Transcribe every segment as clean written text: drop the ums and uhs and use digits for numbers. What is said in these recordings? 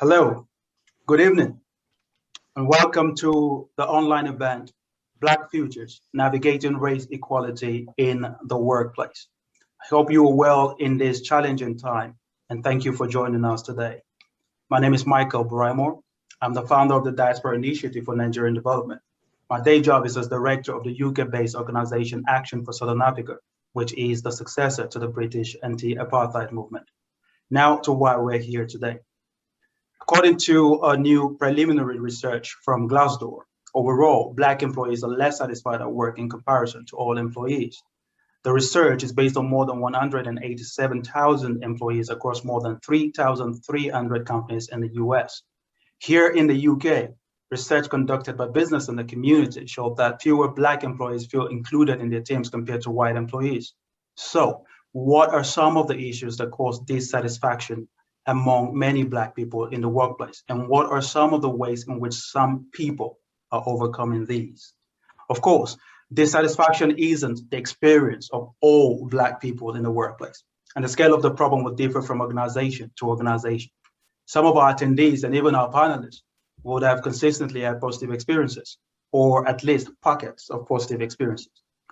Hello, good evening, and welcome to the online event, Black Futures, Navigating Race Equality in the Workplace. I hope you are well in this challenging time, and thank you for joining us today. My name is Michael Buraimore. I'm the founder of the Diaspora Initiative for Nigerian Development. My day job is as director of the UK-based organization Action for Southern Africa, which is the successor to the British anti-apartheid movement. Now to why we're here today. According to a new preliminary research from Glassdoor, overall, Black employees are less satisfied at work in comparison to all employees. The research is based on more than 187,000 employees across more than 3,300 companies in the US. Here in the UK, research conducted by Business in the Community showed that fewer Black employees feel included in their teams compared to white employees. So, what are some of the issues that cause dissatisfaction among many Black people in the workplace? And what are some of the ways in which some people are overcoming these? Of course, dissatisfaction isn't the experience of all Black people in the workplace, and the scale of the problem would differ from organization to organization. Some of our attendees and even our panelists would have consistently had positive experiences, or at least pockets of positive experiences.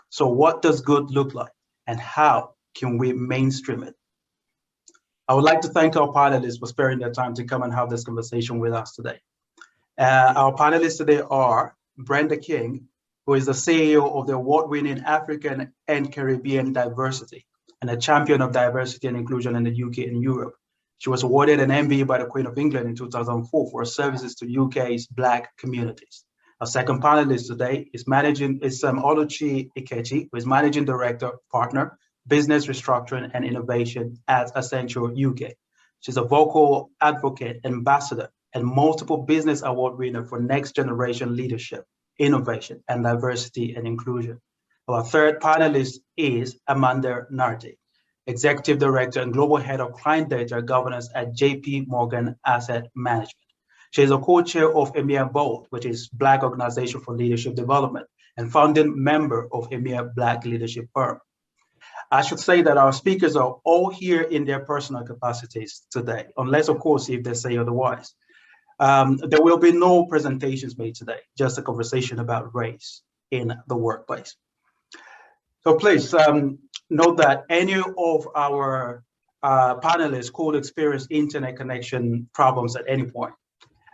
So what does good look like, and how can we mainstream it? I would like to thank our panelists for sparing their time to come and have this conversation with us today. Our panelists today are Brenda King, who is the CEO of the award-winning African and Caribbean Diversity and a champion of diversity and inclusion in the UK and Europe. She was awarded an MBE by the Queen of England in 2004 for her services to UK's Black communities. Our second panelist today is Oluchi Ikechi, who is Managing Director, Partner, Business Restructuring and Innovation at Accenture UK. She's a vocal advocate, ambassador, and multiple business award winner for next generation leadership, innovation, and diversity and inclusion. Our third panelist is Amanda Nardi, Executive Director and Global Head of Client Data Governance at JP Morgan Asset Management. She is a co-chair of EMEA Bold, which is Black Organization for Leadership Development, and founding member of EMEA Black Leadership Firm. I should say that our speakers are all here in their personal capacities today, unless, of course, if they say otherwise. There will be no presentations made today, just a conversation about race in the workplace. So please note that any of our panelists could experience internet connection problems at any point.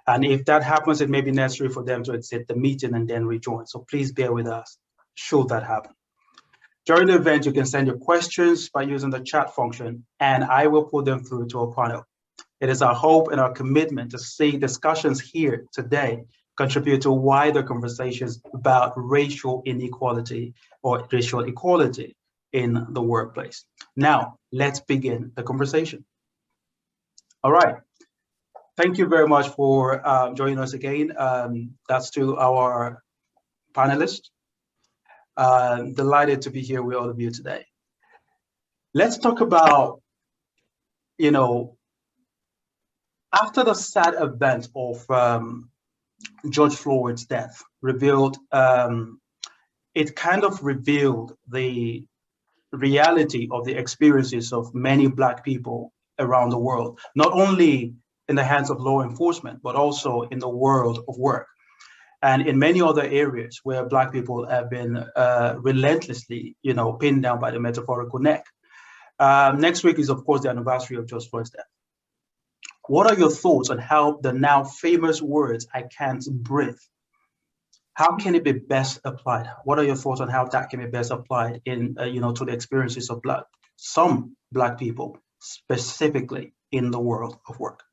And if that happens, it may be necessary for them to exit the meeting and then rejoin. So please bear with us should that happen. During the event, you can send your questions by using the chat function, and I will put them through to our panel. It is our hope and our commitment to see discussions here today contribute to wider conversations about racial inequality or racial equality in the workplace. Now, let's begin the conversation. All right. Thank you very much for joining us again. That's to our panelists. Delighted to be here with all of you today. Let's talk about, after the sad event of George Floyd's death it kind of revealed the reality of the experiences of many Black people around the world, not only in the hands of law enforcement, but also in the world of work. And in many other areas where Black people have been relentlessly, pinned down by the metaphorical neck. Next week is, of course, the anniversary of George Floyd's death. What are your thoughts on how the now famous words, "I can't breathe," how can it be best applied? What are your thoughts on how that can be best applied in, to the experiences of some Black people, specifically in the world of work?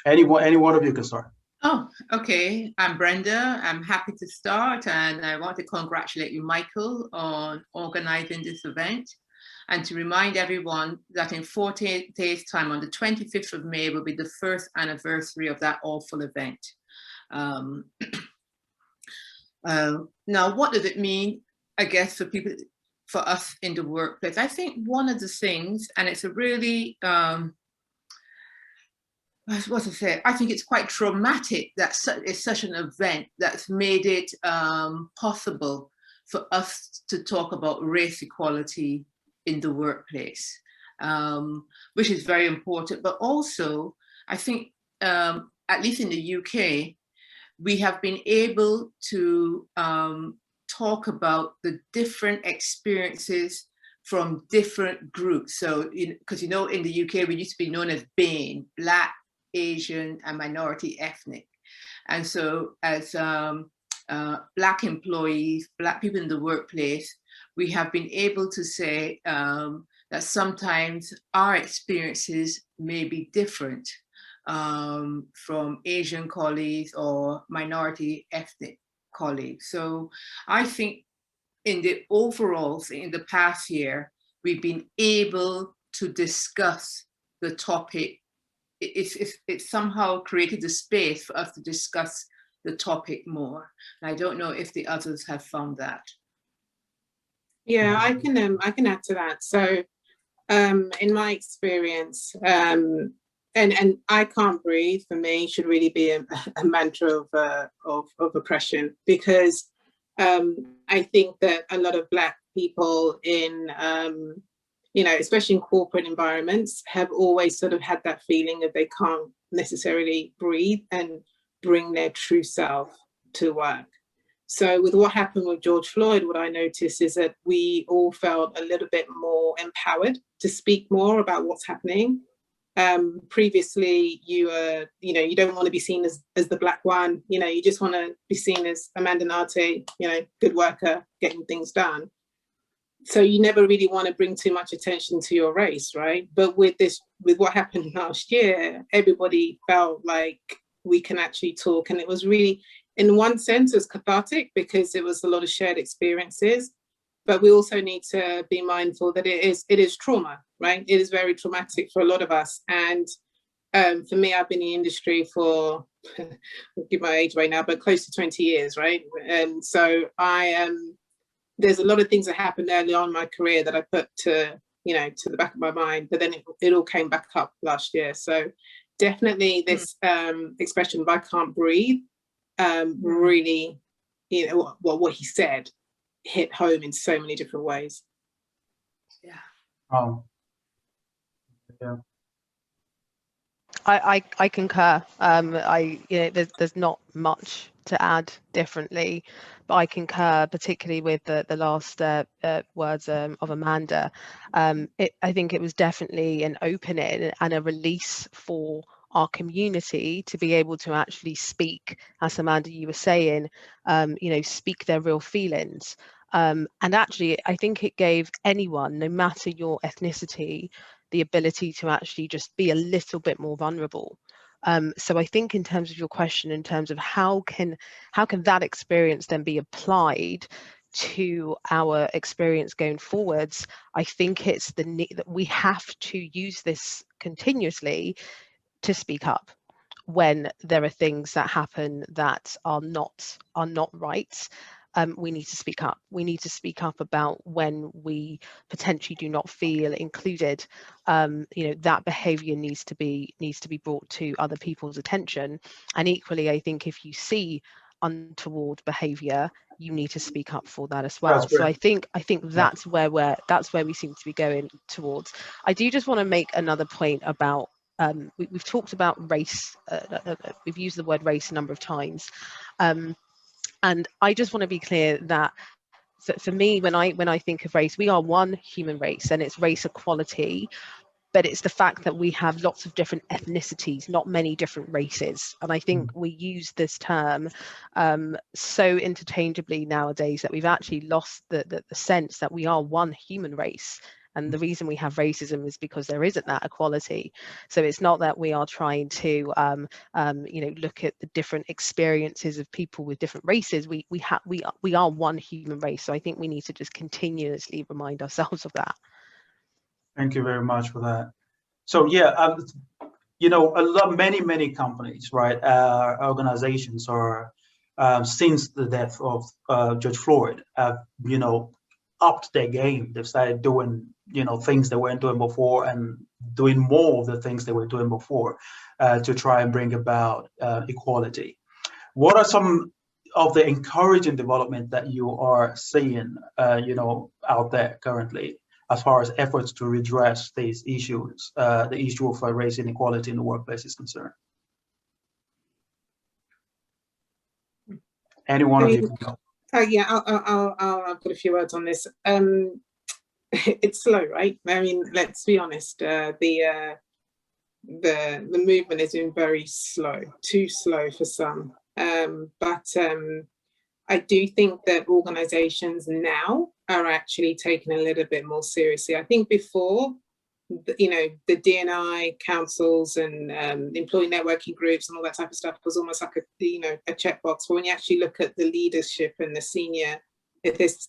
Any one of you can start. Oh, okay. I'm Brenda. I'm happy to start, and I want to congratulate you, Michael, on organizing this event, and to remind everyone that in 48 days' time, on the 25th of May, will be the first anniversary of that awful event. Now, what does it mean, I guess, for us in the workplace? I think one of the things, and it's a really, what to say, I think it's quite traumatic that it's such an event that's made it possible for us to talk about race equality in the workplace. which is very important. But also, I think, at least in the UK, we have been able to talk about the different experiences from different groups. So, because in the UK, we used to be known as BAME, Black, Asian, and minority ethnic. And so as Black employees, Black people in the workplace, we have been able to say that sometimes our experiences may be different from Asian colleagues or minority ethnic colleagues. So I think in the overall, in the past year, we've been able to discuss the topic. It's somehow created the space for us to discuss the topic more. And I don't know if the others have found that. Yeah, I can add to that. So in my experience, and I can't breathe for me should really be a mantra of oppression, because I think that a lot of Black people in especially in corporate environments, have always sort of had that feeling that they can't necessarily breathe and bring their true self to work. So with what happened with George Floyd, what I noticed is that we all felt a little bit more empowered to speak more about what's happening. Previously, you don't want to be seen as the Black one, you just want to be seen as Amanda Nate, good worker, getting things done. So you never really want to bring too much attention to your race, right? But with what happened last year, everybody felt like we can actually talk. And it was really, in one sense, it was cathartic because it was a lot of shared experiences. But we also need to be mindful that it is trauma, right? It is very traumatic for a lot of us. And for me, I've been in the industry for, I'll give my age right now, but close to 20 years, right? And so there's a lot of things that happened early on in my career that I put to the back of my mind, but then it all came back up last year. So definitely this expression of I can't breathe really, what he said hit home in so many different ways. Yeah. Oh, yeah. I concur. There's not much to add differently, but I concur, particularly with the last words of Amanda. I think it was definitely an opening and a release for our community to be able to actually speak, as Amanda, you were saying, speak their real feelings. And actually, I think it gave anyone, no matter your ethnicity, the ability to actually just be a little bit more vulnerable. So I think in terms of your question, in terms of how can that experience then be applied to our experience going forwards, I think it's the need that we have to use this continuously to speak up when there are things that happen that are not right. We need to speak up. We need to speak up about when we potentially do not feel included. That behaviour needs to be brought to other people's attention. And equally, I think if you see untoward behaviour, you need to speak up for that as well. So I think that's where we seem to be going towards. I do just want to make another point about. We've talked about race. We've used the word race a number of times. And I just want to be clear that for me, when I think of race, we are one human race, and it's race equality, but it's the fact that we have lots of different ethnicities, not many different races. And I think we use this term so interchangeably nowadays that we've actually lost the sense that we are one human race. And the reason we have racism is because there isn't that equality. So it's not that we are trying to, look at the different experiences of people with different races. We are one human race. So I think we need to just continuously remind ourselves of that. Thank you very much for that. So yeah, many companies, right, organizations, or since the death of George Floyd, have upped their game. They've started doing things they weren't doing before, and doing more of the things they were doing before to try and bring about equality. What are some of the encouraging development that you are seeing out there currently? as far as efforts to redress these issues, the issue of race inequality in the workplace is concerned? Any one of you can go. Yeah, I'll put a few words on this. It's slow, right? I mean, let's be honest. The movement has been very slow, too slow for some. But I do think that organisations now are actually taking a little bit more seriously. I think before, you know, the D&I councils and employee networking groups and all that type of stuff was almost like a checkbox. But when you actually look at the leadership and the senior, if there's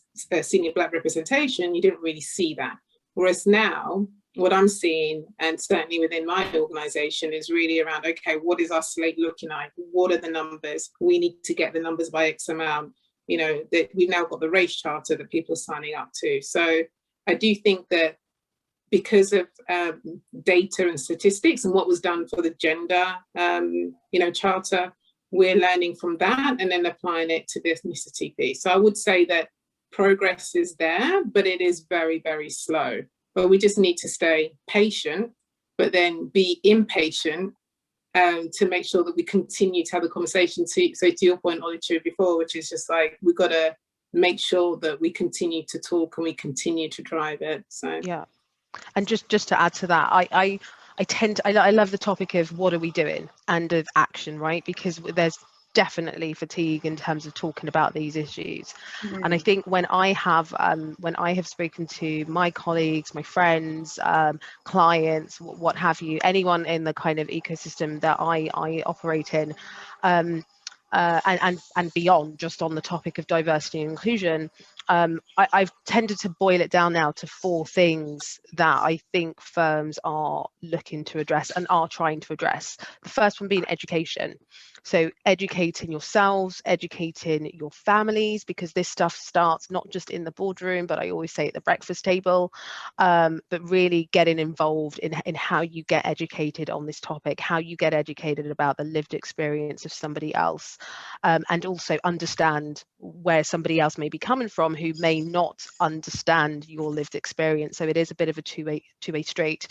senior Black representation, you didn't really see that. Whereas now, what I'm seeing, and certainly within my organisation, is really around, okay, what is our slate looking like? What are the numbers? We need to get the numbers by X amount. You know, that we've now got the race charter that people are signing up to. So I do think that because of data and statistics and what was done for the gender, charter, we're learning from that and then applying it to the ethnicity piece. So I would say that progress is there, but it is very, very slow. But we just need to stay patient, but then be impatient to make sure that we continue to have the conversation. So to your point, Oluchi, before, which is just like, we've got to make sure that we continue to talk and we continue to drive it. So yeah. And just to add to that, I love the topic of what are we doing and of action, right? Because there's definitely fatigue in terms of talking about these issues. And I think when I have spoken to my colleagues, my friends, clients, what have you, anyone in the kind of ecosystem that I operate in, and beyond, just on the topic of diversity and inclusion, I've tended to boil it down now to 4 things that I think firms are looking to address and are trying to address. The first one being education. So educating yourselves, educating your families, because this stuff starts not just in the boardroom, but I always say at the breakfast table, but really getting involved in how you get educated on this topic, how you get educated about the lived experience of somebody else, and also understand where somebody else may be coming from who may not understand your lived experience. So it is a bit of a two-way street.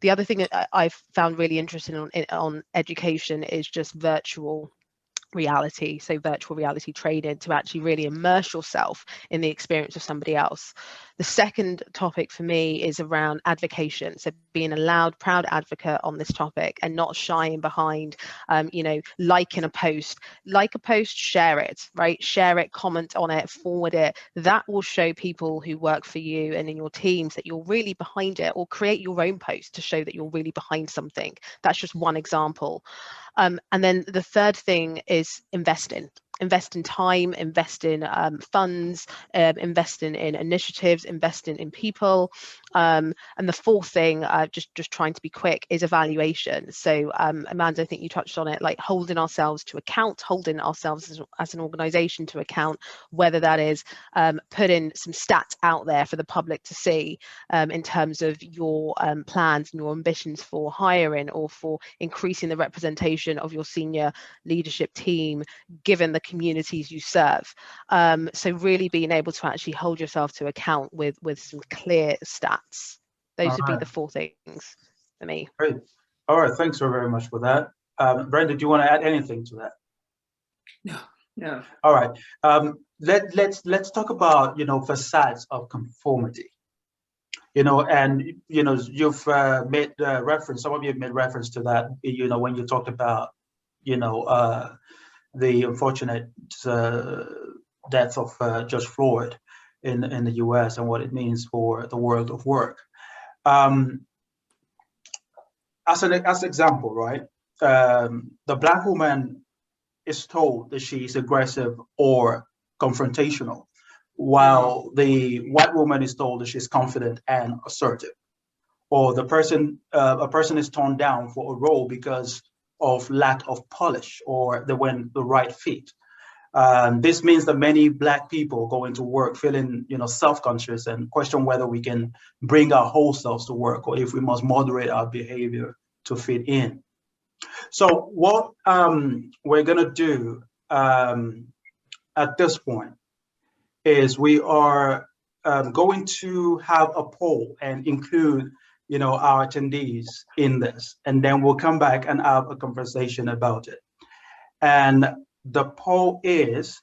The other thing that I've found really interesting on education is just virtual reality, so virtual reality training, to actually really immerse yourself in the experience of somebody else. The second topic for me is around advocation, so being a loud, proud advocate on this topic and not shying behind, liking a post, share it, right? Share it, comment on it, forward it. That will show people who work for you and in your teams that you're really behind it, or create your own post to show that you're really behind something. That's just one example. And then the third thing is invest in time, invest in funds, investing in initiatives, investing in people. And the fourth thing, just trying to be quick, is evaluation. So Amanda, I think you touched on it, like holding ourselves to account, holding ourselves as an organisation to account, whether that is putting some stats out there for the public to see in terms of your plans and your ambitions for hiring or for increasing the representation of your senior leadership team, given the communities you serve. So really being able to actually hold yourself to account with some clear stats. Those would be the 4 things for me. Great. All right, thanks so very much for that. Brenda, do you want to add anything to that? No. All right. Let's talk about facades of conformity. And you've made reference. Some of you have made reference to that. When you talked about the unfortunate death of George Floyd in the U.S. and what it means for the world of work. As an example, right? The Black woman is told that she is aggressive or confrontational, while the white woman is told that she's confident and assertive. Or a person is toned down for a role because of lack of polish, or they weren't the right fit. This means that many Black people go into work feeling, self-conscious and question whether we can bring our whole selves to work, or if we must moderate our behavior to fit in. So what we're gonna do at this point is we are going to have a poll and include, you know, our attendees in this, and then we'll come back and have a conversation about it. And the poll is,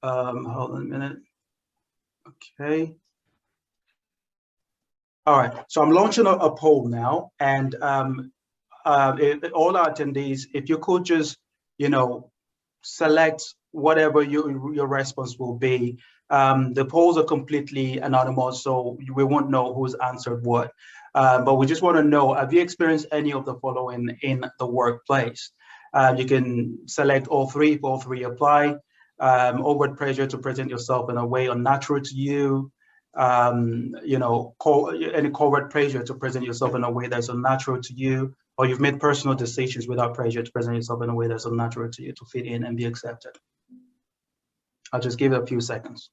hold on a minute. Okay. All right, so I'm launching a poll now, and all our attendees, if you could just, you know, select whatever your response will be. The polls are completely anonymous, so we won't know who's answered what. But we just want to know, have you experienced any of the following in the workplace? You can select all three if all three apply. Overt pressure to present yourself in a way unnatural to you. You know, any covert pressure to present yourself in a way that's unnatural to you, or you've made personal decisions without pressure to present yourself in a way that's unnatural to you to fit in and be accepted. I'll just give it a few seconds.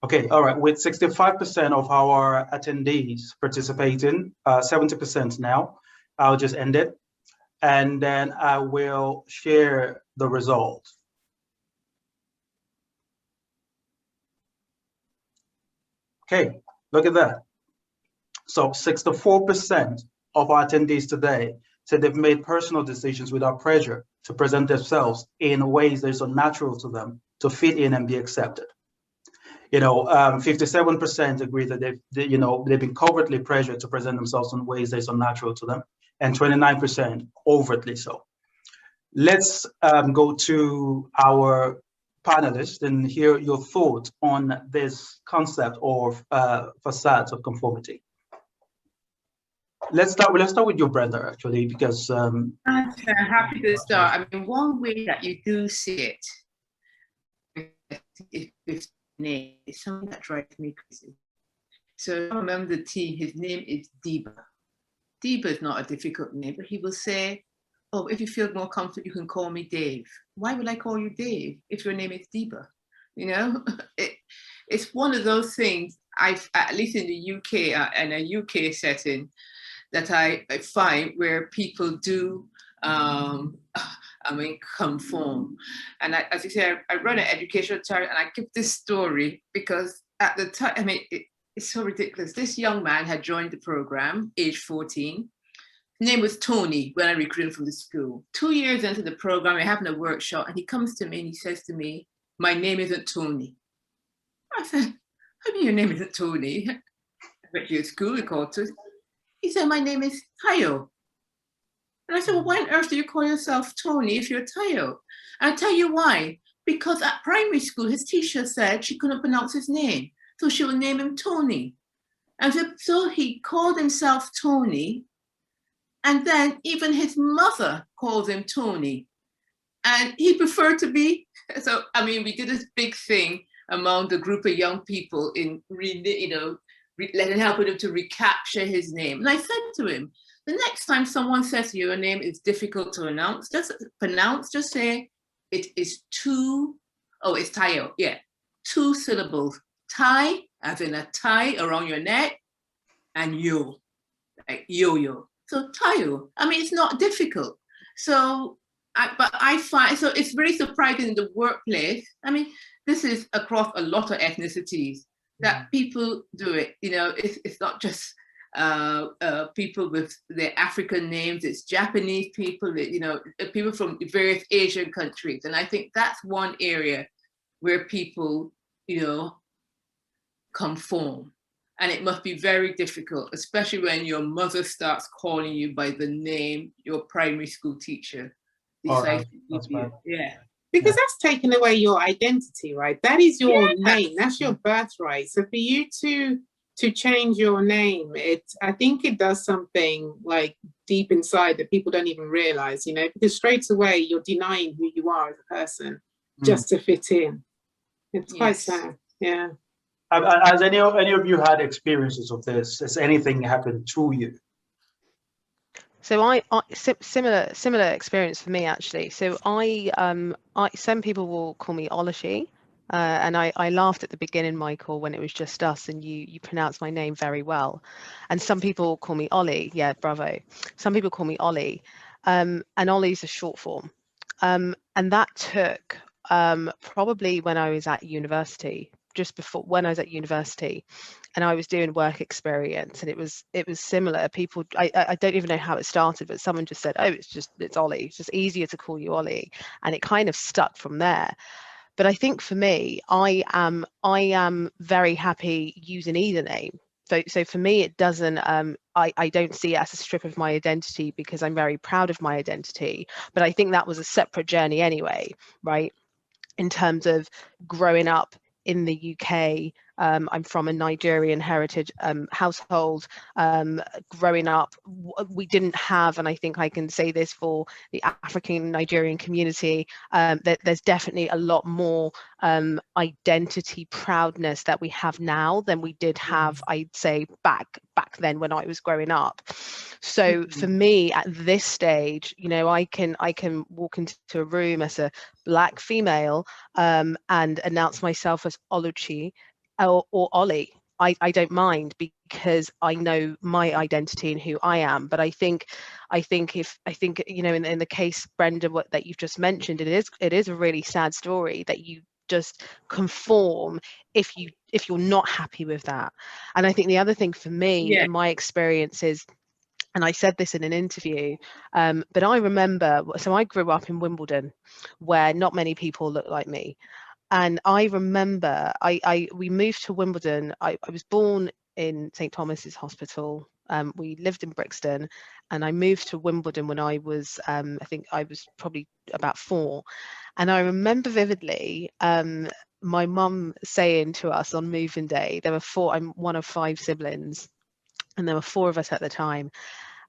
Okay, all right, with 65% of our attendees participating, 70% now, I'll just end it, and then I will share the results. Okay, look at that. So 64% of our attendees today said they've made personal decisions without pressure to present themselves in ways that are unnatural to them to fit in and be accepted. You know, 57% agree that they've been covertly pressured to present themselves in ways that are unnatural to them, and 29% overtly so. Let's go to our panelists and hear your thoughts on this concept of facades of conformity. Let's start with you, Brenda, actually, because I'm happy to start. I mean, one way that you do see it is name is something that drives me crazy. So I remember the team, his name is Deba. Deba is not a difficult name, but he will say, oh, if you feel more comfortable, you can call me Dave. Why would I call you Dave if your name is Deba? You know, it's one of those things, at least in the UK, in a UK setting, that I find where people do conform. And as you say, I run an educational charity, and I give this story because at the time, I mean, it's so ridiculous. This young man had joined the program, age 14. His name was Tony when I recruited him from the school. 2 years into the program, we're having a workshop, and he comes to me and he says to me, my name isn't Tony. I said, how do you mean your name isn't Tony? I went to your school, we called to. He said, my name is Tayo. And I said, well, why on earth do you call yourself Tony if you're Tayo? And I'll tell you why. Because at primary school, his teacher said she couldn't pronounce his name, so she would name him Tony. And so he called himself Tony. And then even his mother calls him Tony. And he preferred to be, so, I mean, we did this big thing among the group of young people in, helping him to recapture his name. And I said to him, the next time someone says your name is difficult to pronounce, just say it is it's Tayo, yeah, 2 syllables. Tie, as in a tie around your neck, and yo, like yo-yo. So Tayo, I mean, it's not difficult. So, but I find, so it's very surprising in the workplace. I mean, this is across a lot of ethnicities that people do it. You know, it's not just people with their African names, it's Japanese people, people from various Asian countries. And I think that's one area where people, conform. And it must be very difficult, especially when your mother starts calling you by the name your primary school teacher decides to give you. Yeah. Because that's taken away your identity, right? That is your name, that's your birthright. So for you to change your name, I think it does something like deep inside that people don't even realize, because straight away you're denying who you are as a person just to fit in. It's quite sad, yeah. Has any of you had experiences of this? Has anything happened to you? So similar experience for me actually. So some people will call me Oluchi, and I laughed at the beginning, Michael, when it was just us, and you pronounced my name very well. And some people call me Ollie. Yeah, bravo. Some people call me Ollie, and Ollie's a short form, and that took probably when I was at university, just before when I was at university. And I was doing work experience, and it was similar. People, I don't even know how it started, but someone just said, "Oh, it's Ollie. It's just easier to call you Ollie," and it kind of stuck from there. But I think for me, I am very happy using either name. So for me, it doesn't. I don't see it as a strip of my identity, because I'm very proud of my identity. But I think that was a separate journey anyway, right? In terms of growing up in the UK. I'm from a Nigerian heritage household. Growing up, we didn't have, and I think I can say this for the African Nigerian community, that there's definitely a lot more identity proudness that we have now than we did have, I'd say, back then when I was growing up. So for me at this stage, I can walk into a room as a Black female and announce myself as Oluchi or Ollie. I don't mind, because I know my identity and who I am. But I think in the case, Brenda, that you've just mentioned, it is a really sad story that you just conform if you're not happy with that. And I think the other thing for me, in my experience, is, and I said this in an interview, but I remember, so I grew up in Wimbledon, where not many people look like me. And I remember we moved to Wimbledon. I was born in St. Thomas's Hospital. We lived in Brixton, and I moved to Wimbledon when I was, I think I was probably about 4. And I remember vividly my mum saying to us on moving day, there were 4, I'm one of 5 siblings, and there were 4 of us at the time.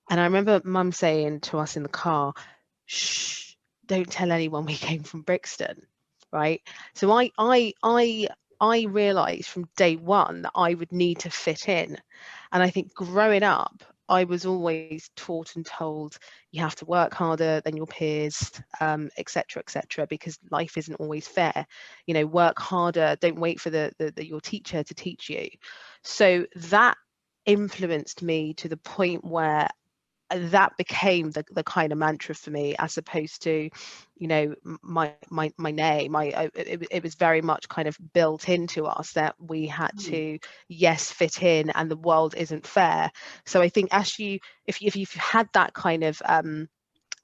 And I remember mum saying to us in the car, "Shh, don't tell anyone we came from Brixton," right? So I realised from day one that I would need to fit in. And I think growing up, I was always taught and told you have to work harder than your peers, etc., because life isn't always fair. Work harder. Don't wait for your teacher to teach you. So that influenced me to the point where that became the kind of mantra for me, as opposed to my name. It was very much kind of built into us that we had to fit in, and the world isn't fair. So I think if you've had that kind of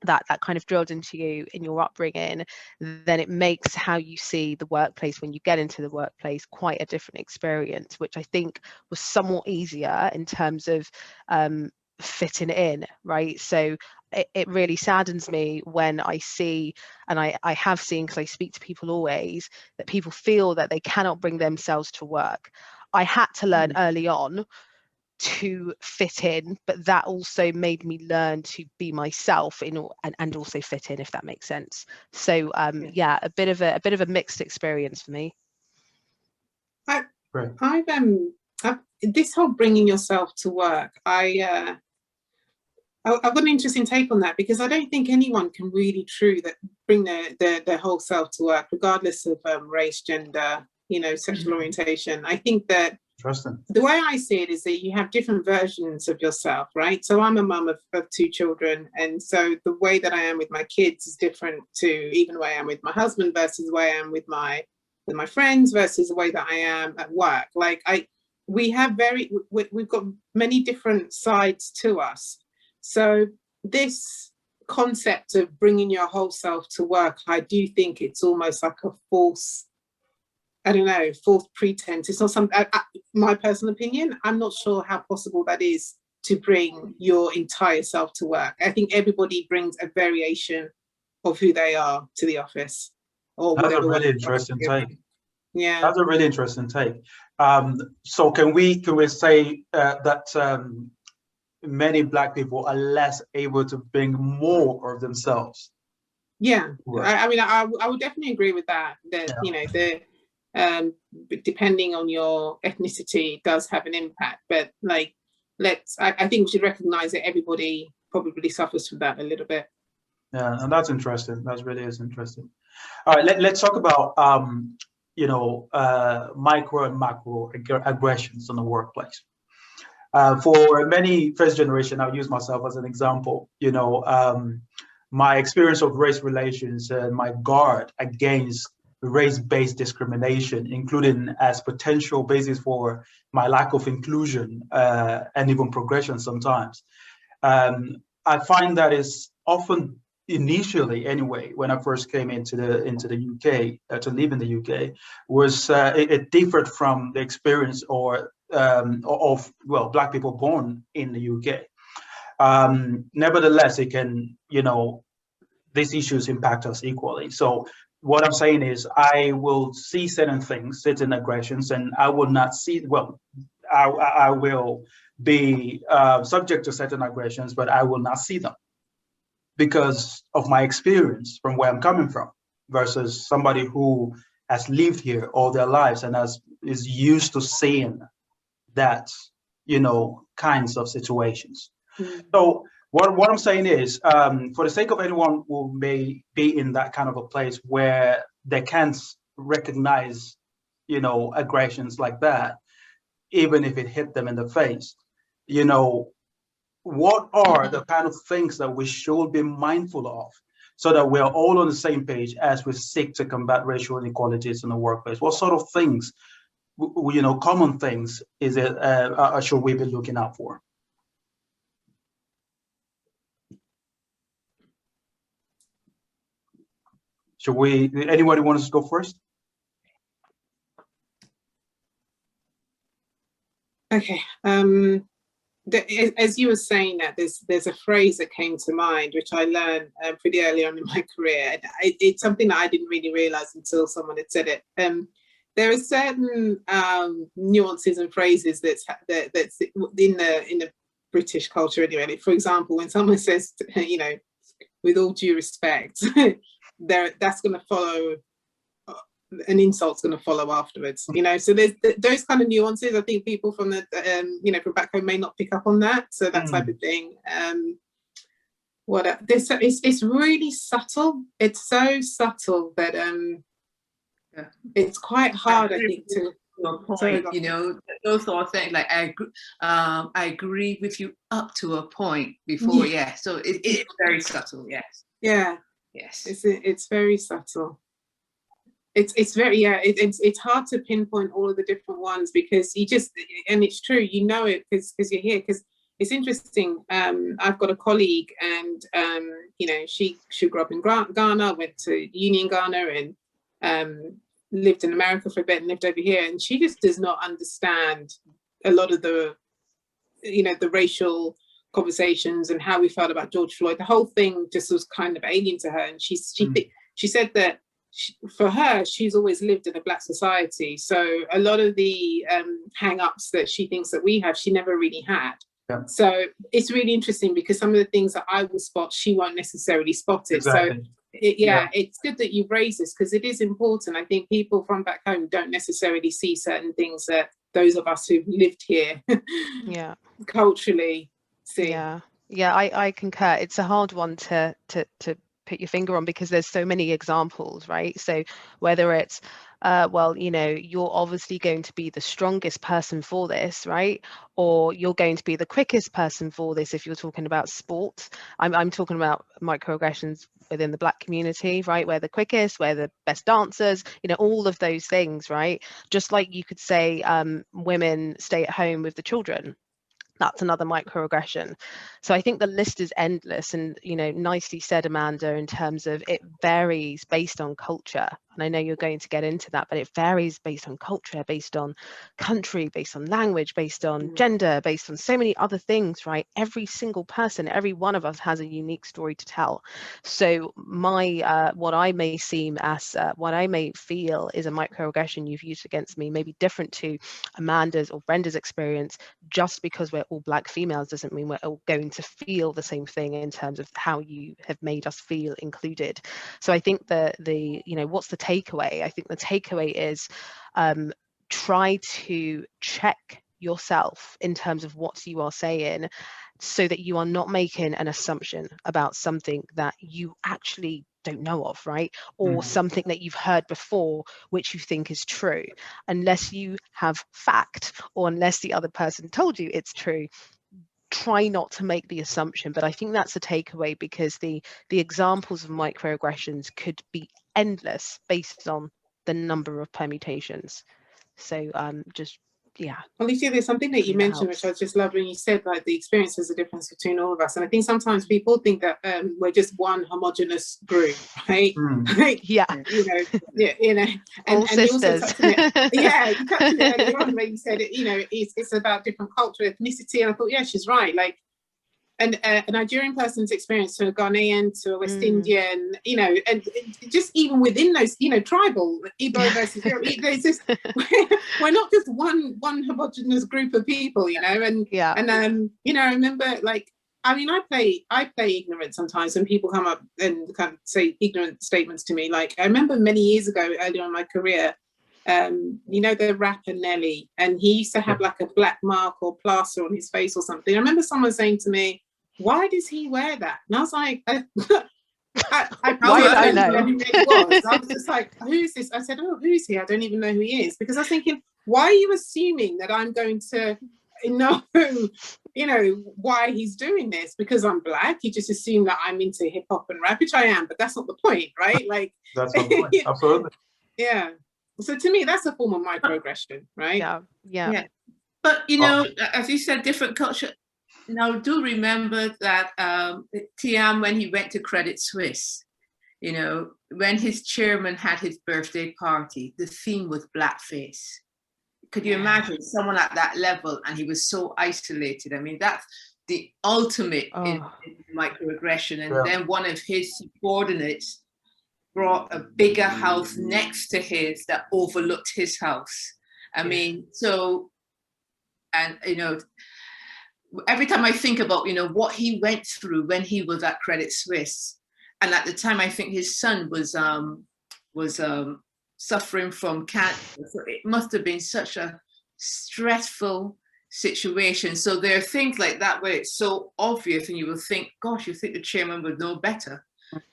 that kind of drilled into you in your upbringing, then it makes how you see the workplace when you get into the workplace quite a different experience, which I think was somewhat easier in terms of fitting in, right? So it really saddens me when I see, and I have seen, because I speak to people always, that people feel that they cannot bring themselves to work. I had to learn early on to fit in, but that also made me learn to be myself and also fit in, if that makes sense. So a bit of a mixed experience for me. This whole bringing yourself to work, I've got an interesting take on that, because I don't think anyone can really bring their whole self to work, regardless of race, gender, sexual orientation. I think that the way I see it is that you have different versions of yourself, right? So I'm a mum of 2 children, and so the way that I am with my kids is different to even the way I am with my husband versus the way I am with my friends versus the way that I am at work. Like we've got many different sides to us. So this concept of bringing your whole self to work, I do think it's almost like a false pretense. It's not something, my personal opinion, I'm not sure how possible that is, to bring your entire self to work. I think everybody brings a variation of who they are to the office. That's a really interesting take. Yeah. That's a really interesting take. So can we say that many Black people are less able to bring more of themselves? Yeah, right. I would definitely agree with that. That depending on your ethnicity, does have an impact. But like I think we should recognize that everybody probably suffers from that a little bit. Yeah, and that's interesting. That really is interesting. All right, let's talk about micro and macro aggressions in the workplace. For many first generation, I'll use myself as an example. My experience of race relations and my guard against race-based discrimination, including as potential basis for my lack of inclusion and even progression sometimes. I find that is often, initially anyway, when I first came into the UK to live in the UK, was it differed from the experience of Black people born in the UK. Nevertheless, it can, these issues impact us equally. So what I'm saying is, I will see certain things, certain aggressions, and I will not see. Well, I will be subject to certain aggressions, but I will not see them because of my experience from where I'm coming from, versus somebody who has lived here all their lives and is used to seeing that, kinds of situations. So what I'm saying is, for the sake of anyone who may be in that kind of a place where they can't recognize, aggressions like that, even if it hit them in the face, what are the kind of things that we should be mindful of so that we're all on the same page as we seek to combat racial inequalities in the workplace? What sort of things, common things should we be looking out for? Anybody want us to go first? Okay. As you were saying that, there's a phrase that came to mind, which I learned pretty early on in my career. It's something that I didn't really realize until someone had said it. There are certain nuances and phrases that's in the British culture anyway. For example, when someone says, with all due respect, that's going to follow. An insult's going to follow afterwards, so there's those kind of nuances. I think people from from back home may not pick up on that, so that type of thing. It's really subtle. It's so subtle that it's quite hard, I think, to your point. Those sort of things, like I agree with you up to a point before. Yeah, so it's very subtle. Yes. It's very subtle. It's very, it's hard to pinpoint all of the different ones, because and it's true, it because you're here. Because it's interesting, I've got a colleague, and she grew up in Ghana, went to uni in Ghana, and lived in America for a bit and lived over here, and she just does not understand a lot of the the racial conversations and how we felt about George Floyd. The whole thing just was kind of alien to her, and she said that for her, she's always lived in a Black society, so a lot of the hang-ups that she thinks that we have, she never really had. Yeah. So it's really interesting, because some of the things that I will spot, she won't necessarily spot it. Exactly. So it's good that you've raised this, because it is important. I think people from back home don't necessarily see certain things that those of us who've lived here culturally see. I concur. It's a hard one to put your finger on, because there's so many examples, right? So whether it's you're obviously going to be the strongest person for this, right? Or you're going to be the quickest person for this. If you're talking about sports, I'm talking about microaggressions within the Black community, right? We're the quickest, we're the best dancers, all of those things, right? Just like you could say women stay at home with the children. That's another microaggression. So I think the list is endless, and nicely said, Amanda, in terms of it varies based on culture. And I know you're going to get into that, but it varies based on culture, based on country, based on language, based on gender, based on so many other things, right? Every single person, every one of us has a unique story to tell. So my what I may seem as what I may feel is a microaggression you've used against me may be different to Amanda's or Brenda's experience. Just because we're all Black females doesn't mean we're all going to feel the same thing in terms of how you have made us feel included. So I think the what's the takeaway? I think the takeaway is try to check yourself in terms of what you are saying, so that you are not making an assumption about something that you actually don't know of, right? Or something that you've heard before, which you think is true, unless you have fact, or unless the other person told you it's true. Try not to make the assumption. But I think that's a takeaway, because the examples of microaggressions could be endless based on the number of permutations. So just, yeah. Alicia, there's something that you mentioned, which I just loved when you said, like, the experience is a difference between all of us. And I think sometimes people think that we're just one homogenous group, right? Like, yeah, and all sisters. you also touched on it. Yeah, you touched on it earlier on where you said, it's about different culture, ethnicity, and I thought, yeah, she's right. Like, and a Nigerian person's experience to a Ghanaian, to a West Indian, and just even within those, tribal, Igbo versus Yoruba, there's just, we're not just one homogenous group of people, and I remember, like, I mean, I play ignorant sometimes when people come up and kind of say ignorant statements to me. Like, I remember many years ago, earlier in my career, the rapper Nelly, and he used to have like a black mark or plaster on his face or something. I remember someone saying to me, why does he wear that? And I was like, I don't know who it was. I was just like, who's this? I said, oh, who's he? I don't even know who he is. Because I was thinking, why are you assuming that I'm going to know, why he's doing this? Because I'm black? You just assume that I'm into hip hop and rap, which I am, but that's not the point, right? Like, that's not the point. Absolutely. Yeah. So to me, that's a form of microaggression, right? Yeah. But as you said, different culture. Now, do remember that Tiam, when he went to Credit Suisse, when his chairman had his birthday party, the theme was blackface. Could you imagine someone at that level, and he was so isolated? I mean, that's the ultimate in microaggression. And then one of his subordinates brought a bigger house next to his that overlooked his house. I mean, so, and every time I think about, what he went through when he was at Credit Suisse, and at the time I think his son was suffering from cancer. So it must have been such a stressful situation. So there are things like that where it's so obvious, and you will think, gosh, you think the chairman would know better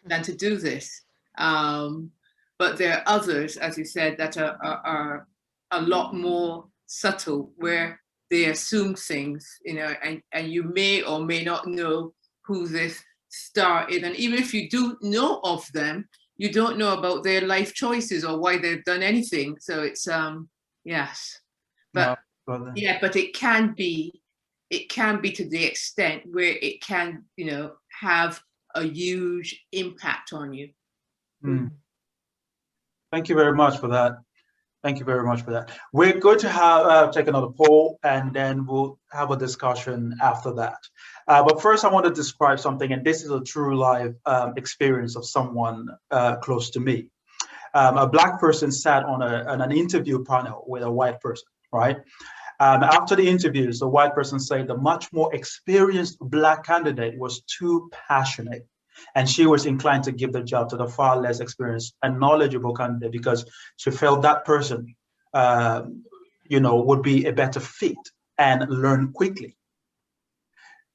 than to do this. But there are others, as you said, that are a lot more subtle, where they assume things, and you may or may not know who this star is. And even if you do know of them, you don't know about their life choices or why they've done anything. So it's, yes. But but it can be to the extent where it can, have a huge impact on you. Thank you very much for that. Thank you very much for that. We're going to have take another poll, and then we'll have a discussion after that. But first, I want to describe something, and this is a true life experience of someone close to me. A Black person sat on an interview panel with a white person, right? After the interviews, the white person said the much more experienced Black candidate was too passionate, and she was inclined to give the job to the far less experienced and knowledgeable candidate because she felt that person, would be a better fit and learn quickly.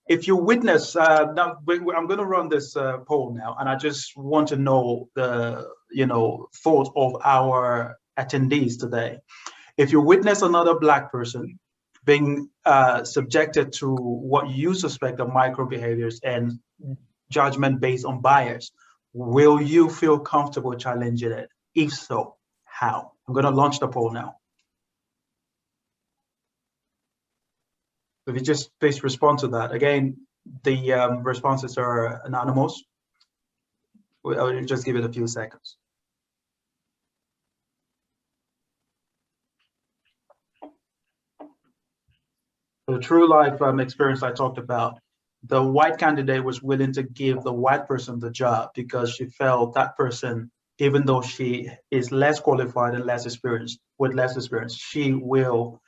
If you witness, now I'm going to run this poll now, and I just want to know the, thought of our attendees today. If you witness another Black person being subjected to what you suspect of micro behaviors and judgment based on bias, will you feel comfortable challenging it? If so, how? I'm going to launch the poll now. If you just please respond to that. Again, the responses are anonymous. I'll just give it a few seconds. The true life experience I talked about, the white candidate was willing to give the white person the job because she felt that person, even though she is less qualified and less experienced, she will,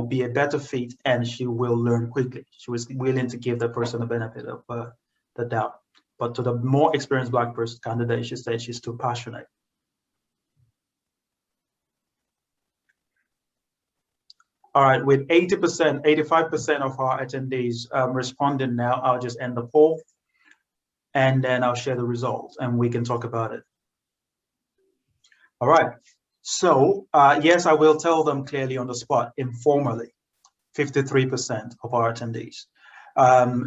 be a better fit, and she will learn quickly. She was willing to give that person the benefit of the doubt. But to the more experienced Black person candidate, she said she's too passionate. All right, with 80%, 85% of our attendees responding now, I'll just end the poll and then I'll share the results and we can talk about it. All right, so yes, I will tell them clearly on the spot, informally, 53% of our attendees.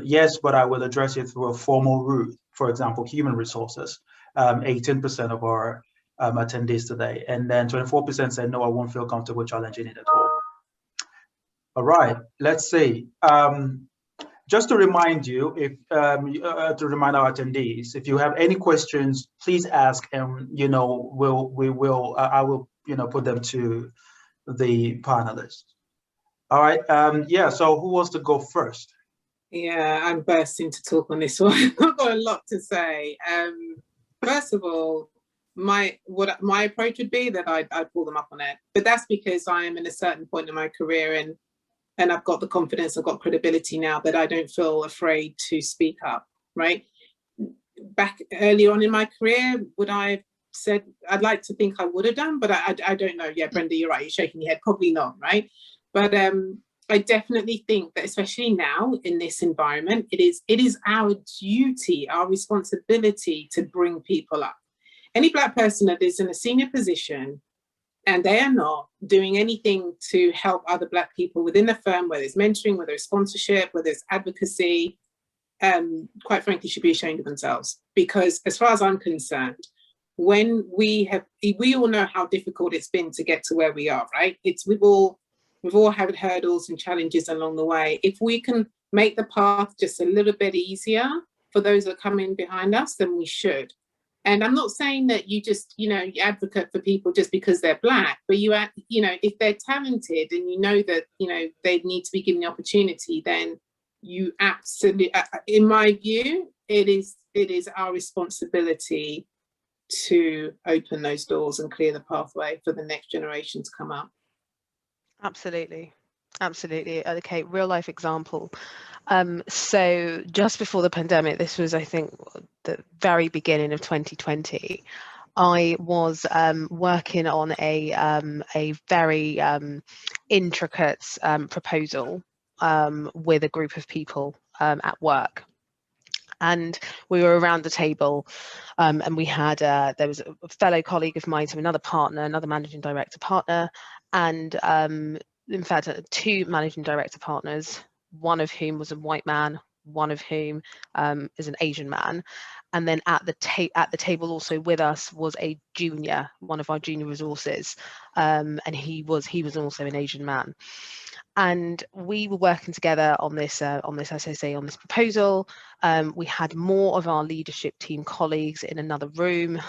Yes, but I will address it through a formal route, for example, human resources, 18% of our attendees today, and then 24% said, no, I won't feel comfortable challenging it at all. All right, let's see. Just to remind you, if to remind our attendees, if you have any questions, please ask, and I will put them to the panelists. All right, yeah. So who wants to go first? Yeah, I'm bursting to talk on this one. I've got a lot to say. First of all, my approach would be that I'd pull them up on it, but that's because I am in a certain point in my career and I've got the confidence, I've got credibility now that I don't feel afraid to speak up, right? Back early on in my career, would I have said, I'd like to think I would have done, but I don't know. Yeah, Brenda, you're right, you're shaking your head, probably not, right? But I definitely think that especially now in this environment, it is our duty, our responsibility to bring people up. Any Black person that is in a senior position and they are not doing anything to help other Black people within the firm, whether it's mentoring, whether it's sponsorship, whether it's advocacy, quite frankly, should be ashamed of themselves. Because as far as I'm concerned, when we all know how difficult it's been to get to where we are, right? We've all had hurdles and challenges along the way. If we can make the path just a little bit easier for those that are coming behind us, then we should. And I'm not saying that you just, you advocate for people just because they're Black, but if they're talented and that, they need to be given the opportunity, then you absolutely, in my view, it is our responsibility to open those doors and clear the pathway for the next generation to come up. Absolutely. Absolutely. Okay, real life example. So just before the pandemic, this was, I think, the very beginning of 2020, I was working on a very intricate proposal with a group of people at work. And we were around the table and we had, there was a fellow colleague of mine, so another partner, another managing director partner, and in fact, two managing director partners, one of whom was a white man, one of whom is an Asian man. And then at the table also with us was a junior, one of our junior resources, and he was also an Asian man. And we were working together on this, as I say, on this proposal. We had more of our leadership team colleagues in another room,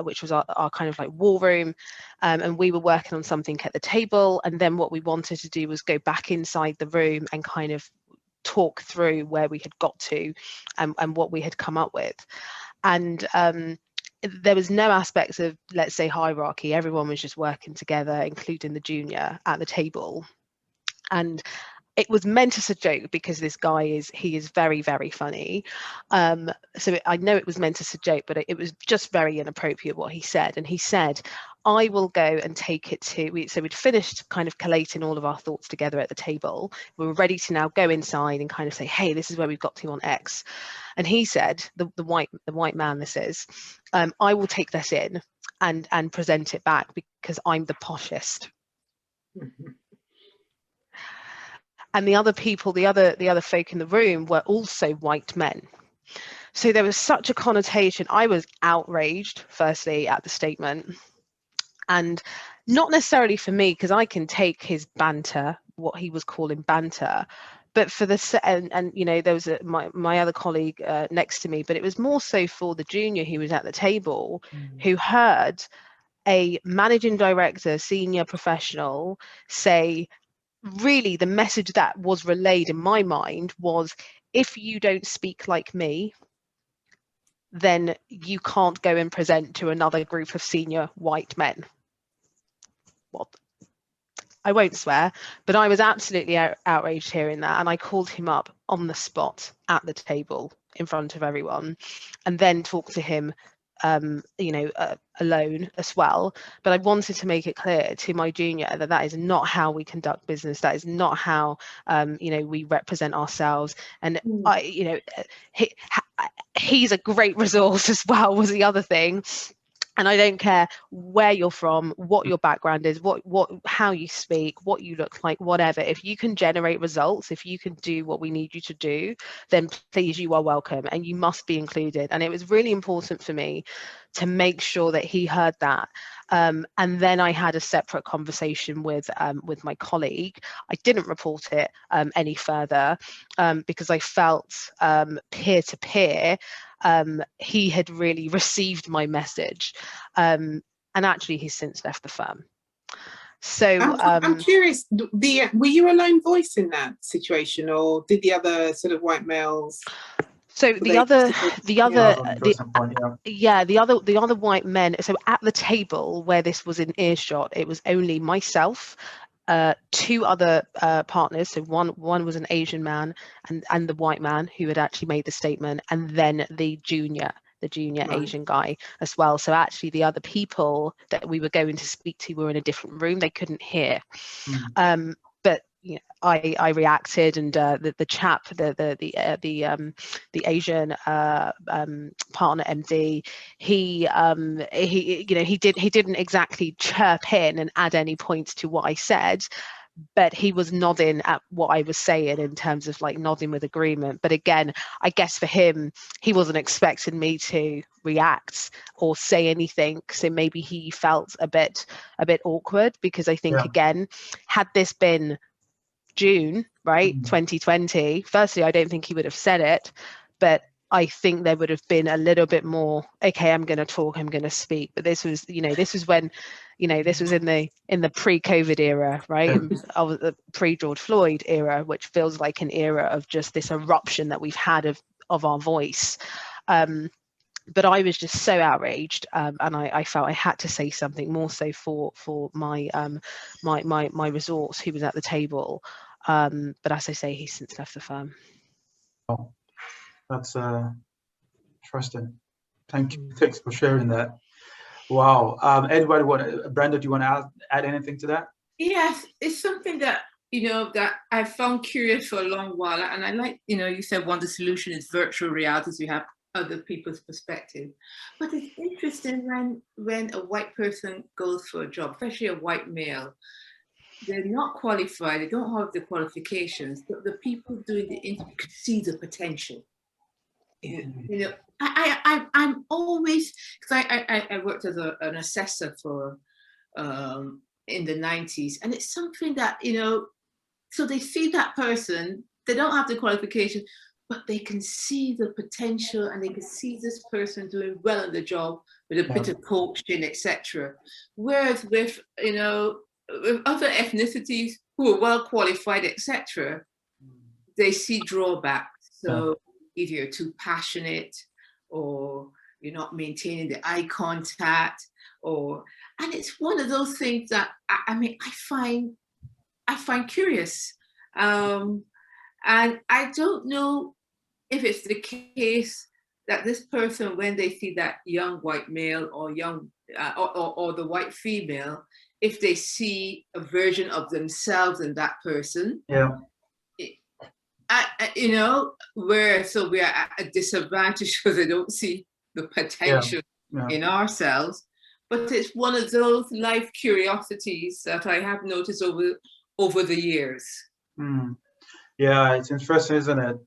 which was our kind of like war room, and we were working on something at the table. And then what we wanted to do was go back inside the room and kind of talk through where we had got to and what we had come up with. And there was no aspects of, let's say, hierarchy. Everyone was just working together, including the junior at the table. And it was meant as a joke because this guy is very, very funny. So I know it was meant as a joke, but it was just very inappropriate what he said. And he said, I will go and take it to, so we'd finished kind of collating all of our thoughts together at the table. We were ready to now go inside and kind of say, hey, this is where we've got to on X. And he said, the white man this is, I will take this in and present it back because I'm the poshest. And the other people, the other folk in the room were also white men. So there was such a connotation. I was outraged, firstly, at the statement. And not necessarily for me, because I can take his banter, what he was calling banter, but for the, and there was my other colleague next to me, but it was more so for the junior who was at the table, who heard a managing director, senior professional say, really the message that was relayed in my mind was, if you don't speak like me, then you can't go and present to another group of senior white men. Well, I won't swear, but I was absolutely outraged hearing that, and I called him up on the spot at the table in front of everyone and then talked to him alone as well. But I wanted to make it clear to my junior that that is not how we conduct business. That is not how we represent ourselves. And he's a great resource as well, was the other thing. And I don't care where you're from, what your background is, how you speak, what you look like, whatever. If you can generate results, if you can do what we need you to do, then please, you are welcome and you must be included. And it was really important for me to make sure that he heard that. And then I had a separate conversation with my colleague. I didn't report it any further because I felt peer to peer, he had really received my message, and actually he's since left the firm. So I'm curious, were you a lone voice in that situation, or did the other sort of white males? So the other white men, so at the table where this was in earshot, it was only myself, two other partners. So one was an Asian man and the white man who had actually made the statement, and then the junior right. Asian guy as well. So actually the other people that we were going to speak to were in a different room. They couldn't hear. But I reacted, and the chap, the Asian partner MD, he didn't exactly chirp in and add any points to what I said, but he was nodding at what I was saying in terms of like nodding with agreement. But again, I guess for him, he wasn't expecting me to react or say anything, so maybe he felt a bit awkward, because I think again, had this been June, right, 2020, firstly, I don't think he would have said it, but I think there would have been a little bit more, okay, I'm going to talk, I'm going to speak. But this was, this was when, this was in the pre-COVID era, right? Of the pre-George Floyd era, which feels like an era of just this eruption that we've had of our voice. But I was just so outraged, and I felt I had to say something, more so for my my resource who was at the table. But as I say, he's since left the firm. Oh, that's interesting. Thank you. Thanks for sharing that. Wow. Anybody Brenda, do you want to add anything to that? Yes, it's something that that I found curious for a long while, and I like you said one of the solution is virtual realities. You have other people's perspective, but it's interesting when a white person goes for a job, especially a white male. They're not qualified, they don't have the qualifications, but the people doing the interview could see the potential. I'm always, because I worked as an assessor for in the 90s, and it's something that so they see that person, they don't have the qualification, but they can see the potential, and they can see this person doing well in the job with a bit of coaching, etc. Whereas with with other ethnicities who are well qualified, etc., they see drawbacks. So either you're too passionate, or you're not maintaining the eye contact, and it's one of those things that I find curious, and I don't know if it's the case that this person, when they see that young white male or young or the white female, if they see a version of themselves in that person, where so we are at a disadvantage because they don't see the potential in ourselves. But it's one of those life curiosities that I have noticed over the years. Yeah, it's interesting, isn't it?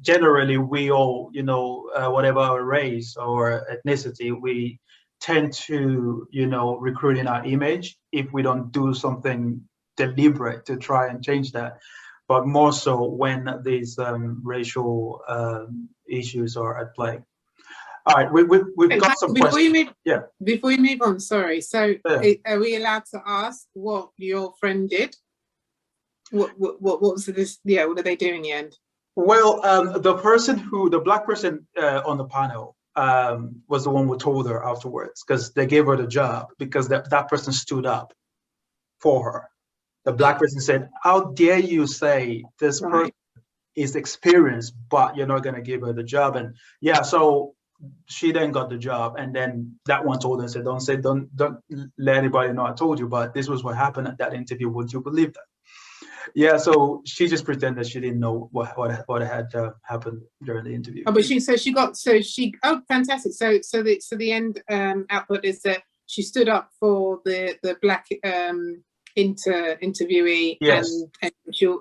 Generally, we all, whatever our race or ethnicity, we tend to, recruit in our image if we don't do something deliberate to try and change that. But more so when these racial issues are at play. All right, we've got some questions. Before you move on, sorry. So are we allowed to ask what your friend did? What was this? Yeah, what did they do in the end? Well, the black person on the panel was the one who told her afterwards, because they gave her the job because that person stood up for her. The black person said, "How dare you say this person is experienced, but you're not going to give her the job?" And so she then got the job, and then that one told her, said, don't let anybody know I told you, but this was what happened at that interview. Would you believe that? Yeah, so she just pretended she didn't know what had happened during the interview. Oh, but oh, fantastic. So the end output is that she stood up for the black interviewee, yes, and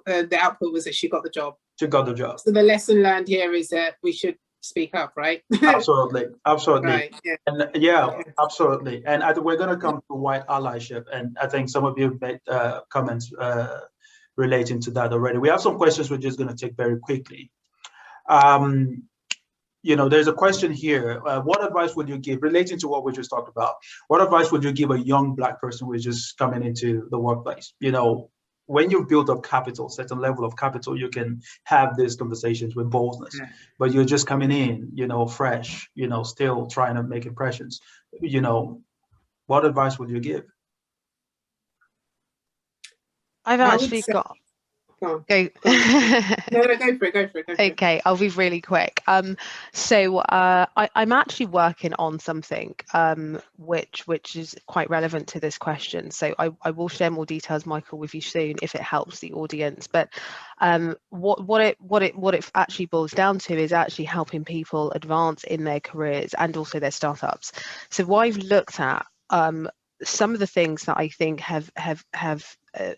the output was that she got the job. She got the job. So the lesson learned here is that we should speak up, right? Absolutely, absolutely. Right, yeah. And yeah, absolutely. And we're going to come to white allyship, and I think some of you made comments relating to that already. We have some questions we're just going to take very quickly. You know, there's a question here. What advice would you give, relating to what we just talked about, what advice would you give a young Black person who is just coming into the workplace? You know, when you've built up capital, certain level of capital, you can have these conversations with boldness, but you're just coming in, you know, fresh, you know, still trying to make impressions. You know, what advice would you give? I've actually got. Go. Go. No, go for it. Okay, I'll be really quick. So I'm actually working on something which is quite relevant to this question. So I will share more details, Michael, with you soon if it helps the audience. But what it actually boils down to is actually helping people advance in their careers and also their startups. So what I've looked at, some of the things that I think have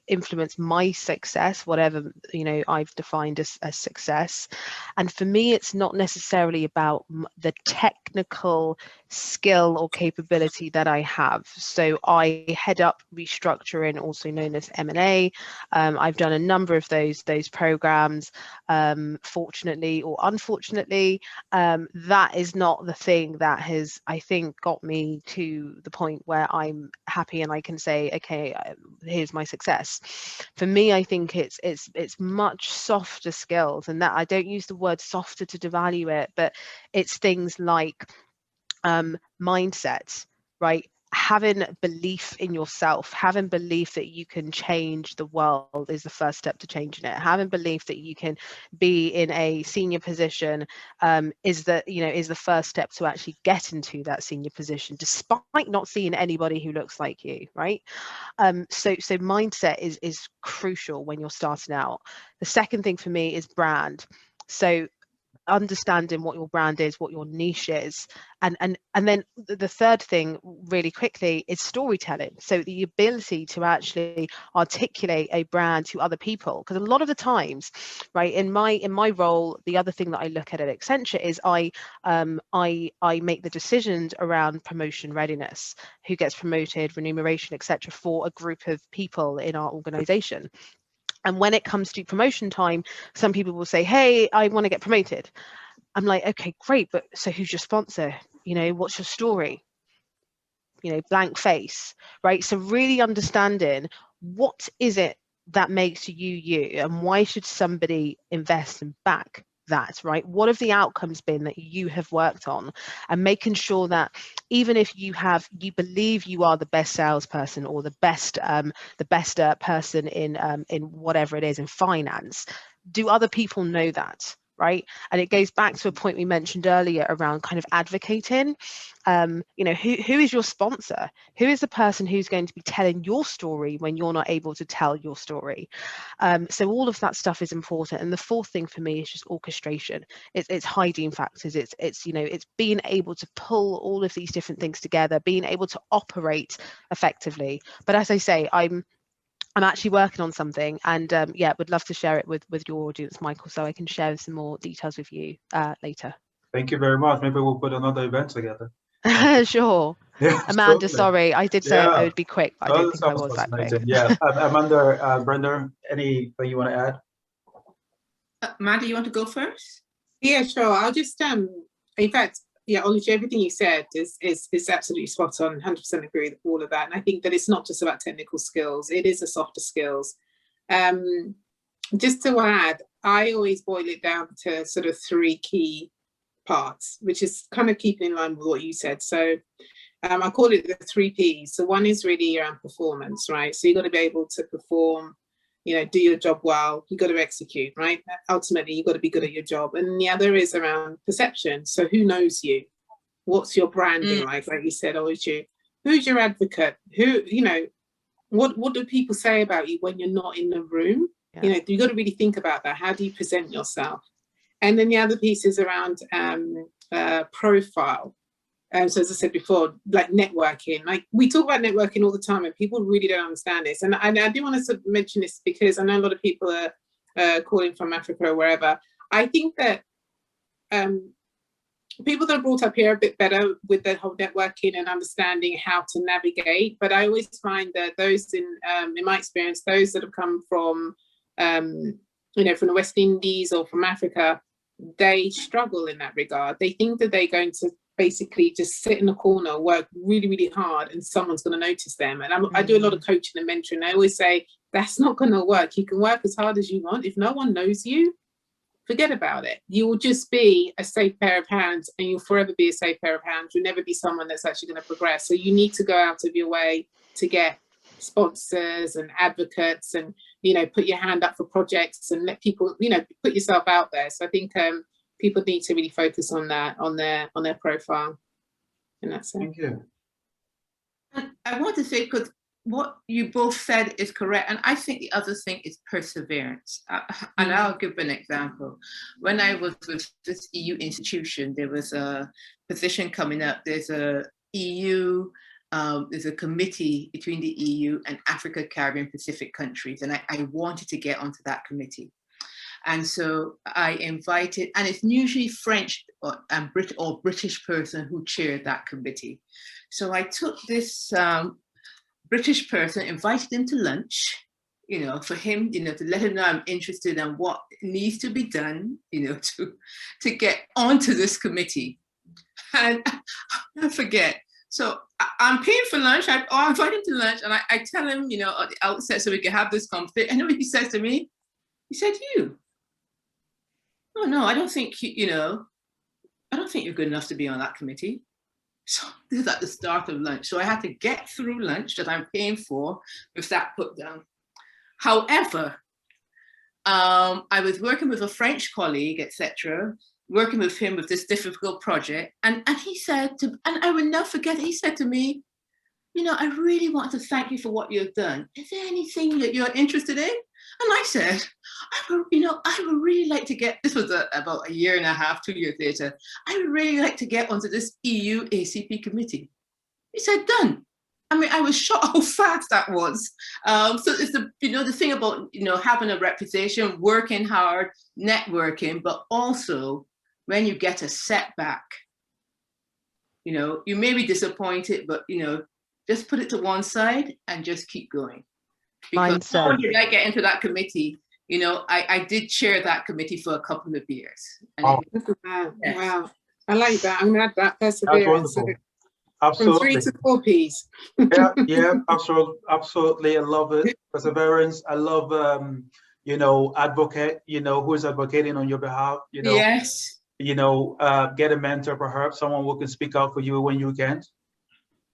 influenced my success, whatever, you know, I've defined as success. And for me, it's not necessarily about the technical skill or capability that I have. So I head up restructuring, also known as M&A. I've done a number of those programs. Fortunately or unfortunately, that is not the thing that has, I think, got me to the point where I'm happy and I can say, okay, here's my success. For me, I think it's much softer skills, and that I don't use the word softer to devalue it, but it's things like mindsets, right? Having belief in yourself, having belief that you can change the world is the first step to changing it. Having belief that you can be in a senior position is the first step to actually get into that senior position, despite not seeing anybody who looks like you, right? So mindset is crucial when you're starting out. The second thing for me is brand. So understanding what your brand is, what your niche is, and then the third thing really quickly is storytelling. So the ability to actually articulate a brand to other people, because a lot of the times, right, in my role, the other thing that I look at Accenture is I make the decisions around promotion readiness, who gets promoted, remuneration, etc., for a group of people in our organization. And when it comes to promotion time, some people will say, hey, I want to get promoted. I'm like, okay, great. But so who's your sponsor? You know, what's your story? You know, blank face, right? So really understanding what is it that makes you you, and why should somebody invest and back that, right? What have the outcomes been that you have worked on, and making sure that even if you believe you are the best salesperson or the best person in whatever it is in finance, do other people know that? Right. And it goes back to a point we mentioned earlier around kind of advocating. You know, who is your sponsor? Who is the person who's going to be telling your story when you're not able to tell your story? So all of that stuff is important. And the fourth thing for me is just orchestration. It's hygiene factors. It's you know, it's being able to pull all of these different things together, being able to operate effectively. But as I say, I'm actually working on something, and yeah, would love to share it with your audience, Michael, so I can share some more details with you later. Thank you very much. Maybe we'll put another event together. Sure. Yeah, Amanda, sorry, I did say I would be quick, but I don't think I was that quick. Yeah, Amanda, Brenda, anything you want to add? Amanda, you want to go first? Yeah, sure. I'll just in fact, yeah, Oluchi, everything you said is absolutely spot on. 100% agree with all of that. And I think that it's not just about technical skills; it is the softer skills. Just to add, I always boil it down to sort of three key parts, which is kind of keeping in line with what you said. So I call it the 3 Ps. So one is really around performance, right? So you've got to be able to perform, you know, do your job well, you've got to execute, right? Ultimately, you've got to be good at your job. And the other is around perception. So who knows you, What's your branding like you said, who's your advocate? Who, you know, what do people say about you when you're not in the room? Yeah. You know, you got to really think about that. How do you present yourself? And then the other piece is around profile. So as I said before, like networking, like we talk about networking all the time and people really don't understand this. And I do want to sort of mention this because I know a lot of people are calling from Africa or wherever. I think that people that are brought up here are a bit better with the whole networking and understanding how to navigate. But I always find that those in my experience, those that have come from, you know, from the West Indies or from Africa, they struggle in that regard. They think that they're going to basically just sit in the corner, work really, really hard, and someone's going to notice them. And I do a lot of coaching and mentoring. I always say, that's not going to work. You can work as hard as you want. If no one knows you, forget about it. You will just be a safe pair of hands, and you'll forever be a safe pair of hands. You'll never be someone that's actually going to progress. So you need to go out of your way to get sponsors and advocates, and, you know, put your hand up for projects and let people, you know, put yourself out there. So I think people need to really focus on that, on their profile. And that's it. Thank you. I want to say, because what you both said is correct. And I think the other thing is perseverance. And I'll give an example. When I was with this EU institution, there was a position coming up. There's a EU, there's a committee between the EU and Africa, Caribbean, Pacific countries. And I wanted to get onto that committee. And so I invited, and it's usually French or British person who chaired that committee. So I took this British person, invited him to lunch, you know, for him, you know, to let him know I'm interested in what needs to be done, you know, to get onto this committee. And I forget. So I'm paying for lunch. I invite him to lunch, and I tell him, you know, at the outset, so we can have this conversation. And you know what he says to me? He said, "You? Oh no, I don't think you know. I don't think you're good enough to be on that committee." So this is at the start of lunch. So I had to get through lunch that I'm paying for with that put down. However, I was working with a French colleague, etc., working with him with this difficult project. And he said, and I will never forget, he said to me, "You know, I really want to thank you for what you've done. Is there anything that you're interested in?" And I said, I would really like to get, this was about a year and a half, 2 years later, I would really like to get onto this EU ACP committee. He said, "Done." I mean, I was shocked how fast that was. So it's the thing about, you know, having a reputation, working hard, networking, but also when you get a setback, you know, you may be disappointed, but, you know, just put it to one side and just keep going. Because when did I get into that committee? You know, I did chair that committee for a couple of years. And Wow. I like that. I'm glad that perseverance. That's wonderful. Absolutely. From 3 to 4 Ps. yeah, absolutely. I love it. Perseverance. I love, you know, advocate, you know, who is advocating on your behalf, you know. Yes. You know, get a mentor, perhaps someone who can speak out for you when you can't.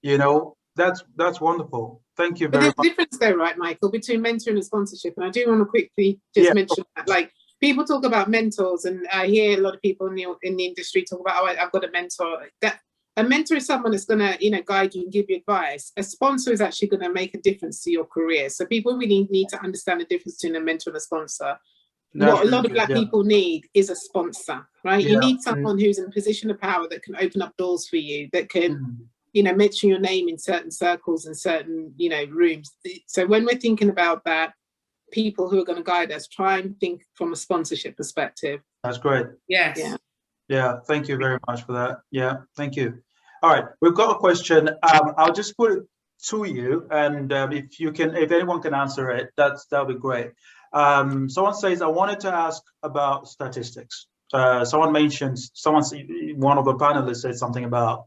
You know, that's wonderful. Thank you very much. But there's a difference though, right, Michael, between mentoring and sponsorship. And I do want to quickly just mention that. Like, people talk about mentors, and I hear a lot of people in the industry talk about, "Oh, I've got a mentor." That a mentor is someone that's going to, you know, guide you and give you advice. A sponsor is actually going to make a difference to your career. So people really need to understand the difference between a mentor and a sponsor. What a lot of Black people need is a sponsor, right? You need someone who's in a position of power that can open up doors for you, that can, you know, mention your name in certain circles and certain, you know, rooms. So when we're thinking about that, people who are going to guide us, try and think from a sponsorship perspective. That's great. Yes. Yeah. Thank you very much for that. Yeah. Thank you. All right. We've got a question. I'll just put it to you, and if anyone can answer it, that'll be great. Someone says, "I wanted to ask about statistics." One of the panelists said something about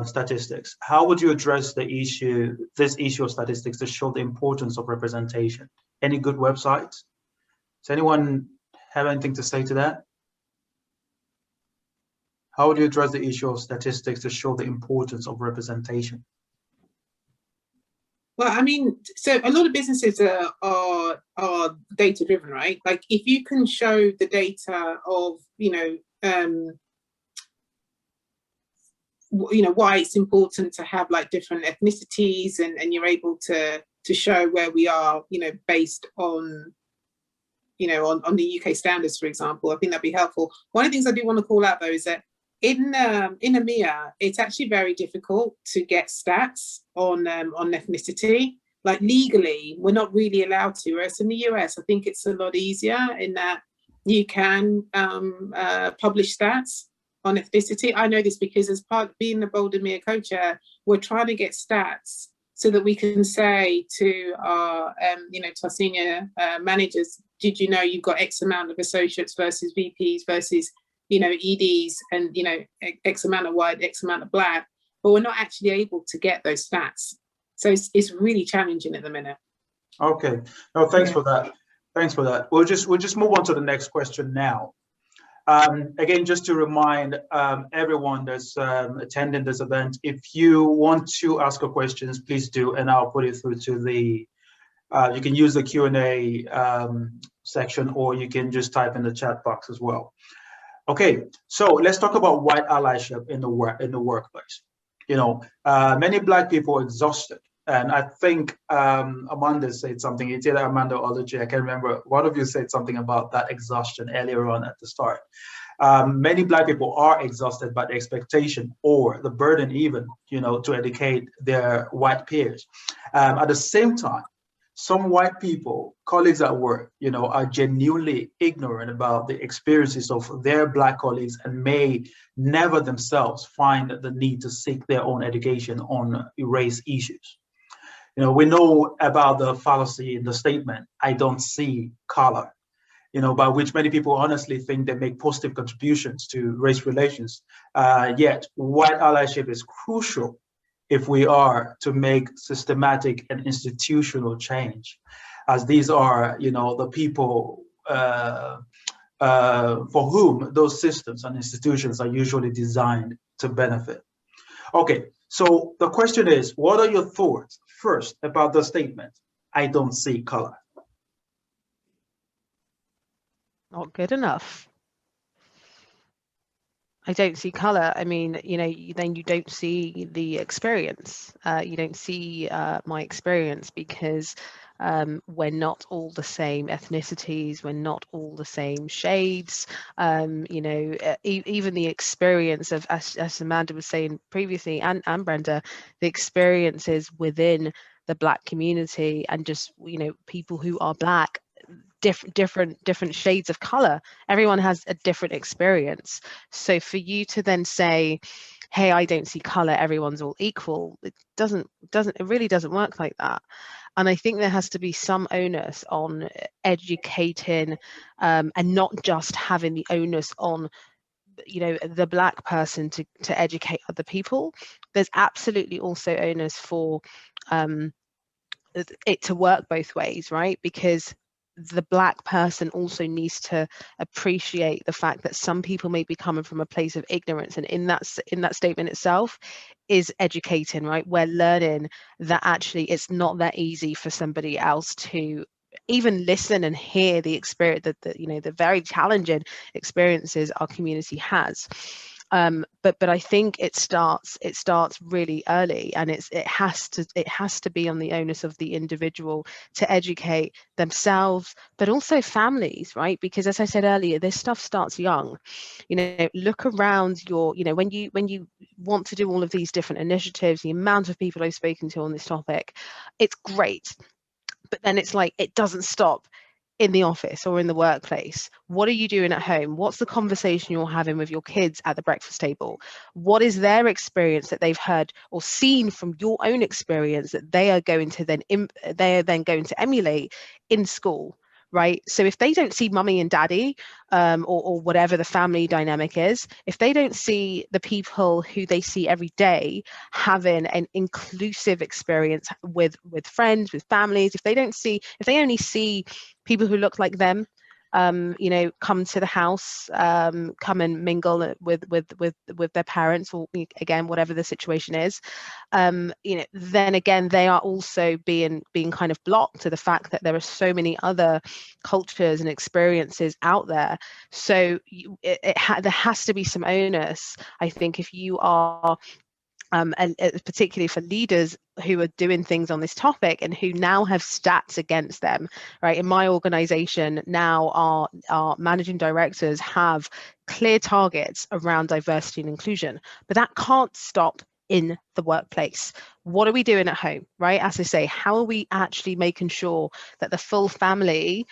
statistics. How would you address this issue of statistics to show the importance of representation? Any good websites? Does anyone have anything to say to that? How would you address the issue of statistics to show the importance of representation? Well, I mean, so a lot of businesses are data driven, right? Like, if you can show the data of, you know, why it's important to have like different ethnicities, and you're able to show where we are, based on, on the UK standards, for example. I think that'd be helpful. One of the things I do want to call out though is that in EMEA, it's actually very difficult to get stats on ethnicity. Like legally, we're not really allowed to. Whereas in the US, I think it's a lot easier in that you can publish stats on ethnicity. I know this because as part of being the Bold EMEA co-chair, we're trying to get stats so that we can say to our, to our senior managers, did you know you've got X amount of associates versus VPs versus, EDs, and, X amount of white, X amount of black, but we're not actually able to get those stats. So it's really challenging at the minute. Okay, no, thanks for that. Thanks for that. We'll just move on to the next question now. Again, just to remind everyone that's attending this event, if you want to ask a questions, please do, and I'll put it through to the, you can use the Q&A section, or you can just type in the chat box as well. Okay, so let's talk about white allyship in the workplace. Many Black people are exhausted. And I think Amanda said something, it's either Amanda or Oluchi, I can't remember. One of you said something about that exhaustion earlier on at the start. Many Black people are exhausted by the expectation or the burden even, to educate their white peers. At the same time, some white people, colleagues at work, are genuinely ignorant about the experiences of their Black colleagues and may never themselves find the need to seek their own education on race issues. We know about the fallacy in the statement, I don't see color, by which many people honestly think they make positive contributions to race relations. Yet white allyship is crucial if we are to make systematic and institutional change, as these are, the people for whom those systems and institutions are usually designed to benefit. Okay, so the question is, what are your thoughts first about the statement, I don't see color? Not good enough. I don't see color. I mean, then you don't see the experience. You don't see my experience because we're not all the same ethnicities. We're not all the same shades. Even the experience of, as Amanda was saying previously, and Brenda, the experiences within the Black community and just, people who are Black, different shades of color. Everyone has a different experience. So for you to then say, hey, I don't see color, everyone's all equal, it really doesn't work like that. And I think there has to be some onus on educating, and not just having the onus on the Black person to educate other people. There's absolutely also onus for it to work both ways, right? Because the Black person also needs to appreciate the fact that some people may be coming from a place of ignorance, and in that statement itself is educating, right? We're learning that actually it's not that easy for somebody else to even listen and hear the experience, that the very challenging experiences our community has. But I think it starts really early, and it has to be on the onus of the individual to educate themselves, but also families, right? Because as I said earlier, this stuff starts young. Look around when you want to do all of these different initiatives, the amount of people I've spoken to on this topic, it's great. But then it's like, it doesn't stop in the office or in the workplace. What are you doing at home? What's the conversation you're having with your kids at the breakfast table? What is their experience that they've heard or seen from your own experience that they are then going to emulate in school? Right? So if they don't see mummy and daddy, or whatever the family dynamic is, if they don't see the people who they see every day having an inclusive experience with friends, with families, if they only see people who look like them, come to the house, come and mingle with their parents, or again, whatever the situation is, then again, they are also being kind of blocked to the fact that there are so many other cultures and experiences out there. So there has to be some onus, I think, if you are and particularly for leaders who are doing things on this topic and who now have stats against them, right? In my organization now, our managing directors have clear targets around diversity and inclusion, but that can't stop in the workplace. What are we doing at home, right? As I say, how are we actually making sure that the full family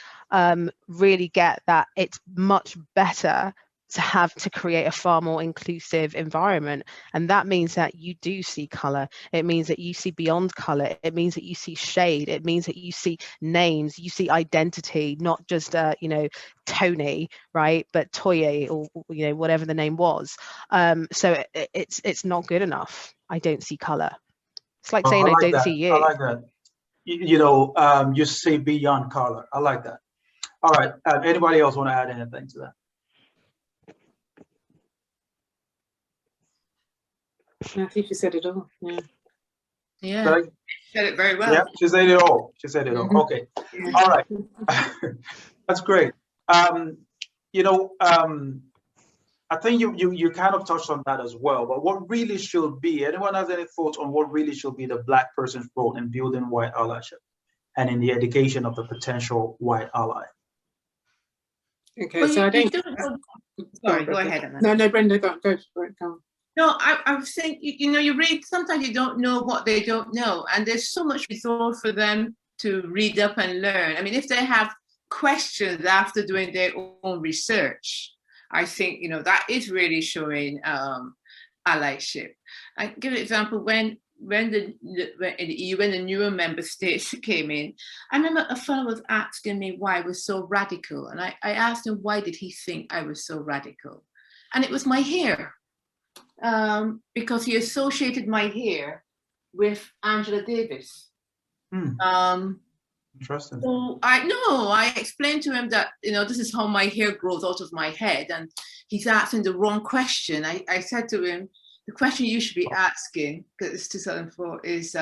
really get that it's much better to create a far more inclusive environment? And that means that you do see color. It means that you see beyond color. It means that you see shade. It means that you see names, you see identity, not just Tony, right, but Toye, or whatever the name was. So it's not good enough. I don't see color. It's like saying I don't see you. I like that. You see beyond color. I like that. All right. Anybody else want to add anything to that? I think she said it all. Yeah, she said it very well. Yeah, she said it all. She said it all. Okay. Yeah. All right. That's great. I think you kind of touched on that as well, but what really should be, anyone has any thoughts on what really should be the Black person's role in building white allyship and in the education of the potential white ally? Okay, so I don't. Sorry, go ahead, Anna. No, Brenda, go for it. Go. No, I was saying, you read, sometimes you don't know what they don't know, and there's so much resource for them to read up and learn. I mean, if they have questions after doing their own research, I think, that is really showing allyship. I give an example, when in the EU, when the newer member states came in, I remember a fellow was asking me why I was so radical. And I asked him, why did he think I was so radical? And it was my hair. Because he associated my hair with Angela Davis. Interesting. So I explained to him that, this is how my hair grows out of my head, and he's asking the wrong question. I said to him, the question you should be asking, because it's 2004, is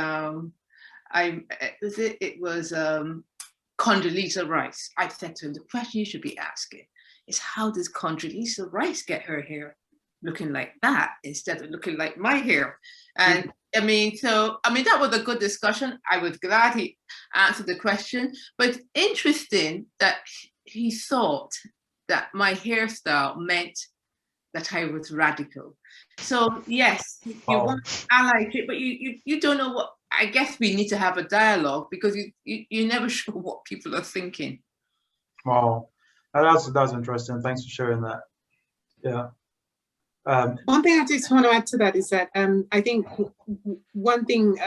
Condoleezza Rice. I said to him, the question you should be asking is, how does Condoleezza Rice get her hair looking like that instead of looking like my hair? And that was a good discussion. I was glad he answered the question, but interesting that he thought that my hairstyle meant that I was radical. So yes, you want allyship, but you don't know what. I guess we need to have a dialogue, because you're never sure what people are thinking. Wow, that's interesting. Thanks for sharing that. Yeah. One thing I just want to add to that is that I think one thing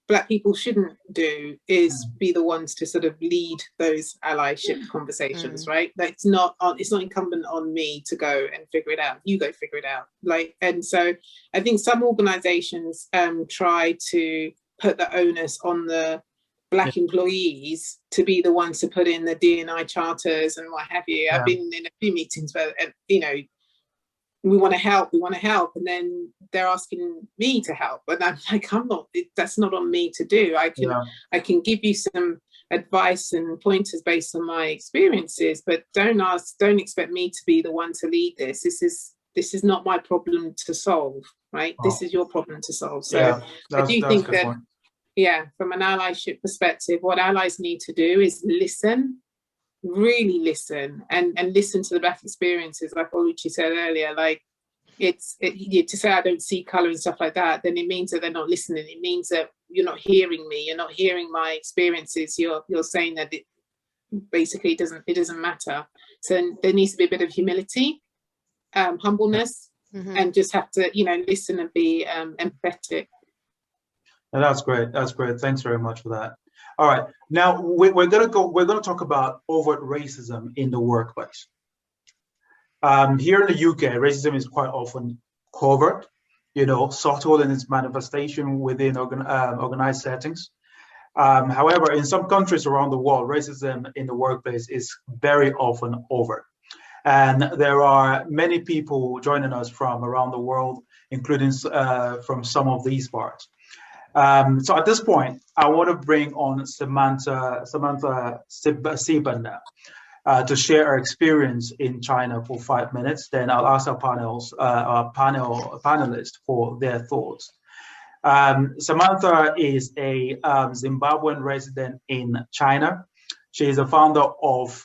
Black people shouldn't do is be the ones to sort of lead those allyship conversations, right? Like it's not incumbent on me to go and figure it out. You go figure it out. And so I think some organizations try to put the onus on the Black employees to be the ones to put in the D&I charters and what have you. I've been in a few meetings where, we want to help, and then they're asking me to help, and I'm like, that's not on me to do. I can give you some advice and pointers based on my experiences, but don't expect me to be the one to lead this. This is not my problem to solve, right? This is your problem to solve. So I do think that, from an allyship perspective, what allies need to do is really listen and listen to the Black experiences, like Oluchi said earlier. Like to say I don't see color and stuff like that, then it means that they're not listening. It means that you're not hearing me, you're not hearing my experiences. You're saying that it basically doesn't matter. So there needs to be a bit of humility, humbleness, and just have to listen and be empathetic. And that's great. Thanks very much for that. All right, now we're going to talk about overt racism in the workplace. Here in the UK, racism is quite often covert, subtle in its manifestation within organized settings. However, in some countries around the world, racism in the workplace is very often overt. And there are many people joining us from around the world, including from some of these parts. So at this point, I want to bring on Samantha Siban now to share our experience in China for 5 minutes. Then I'll ask our panelists for their thoughts. Samantha is a Zimbabwean resident in China. She is a founder of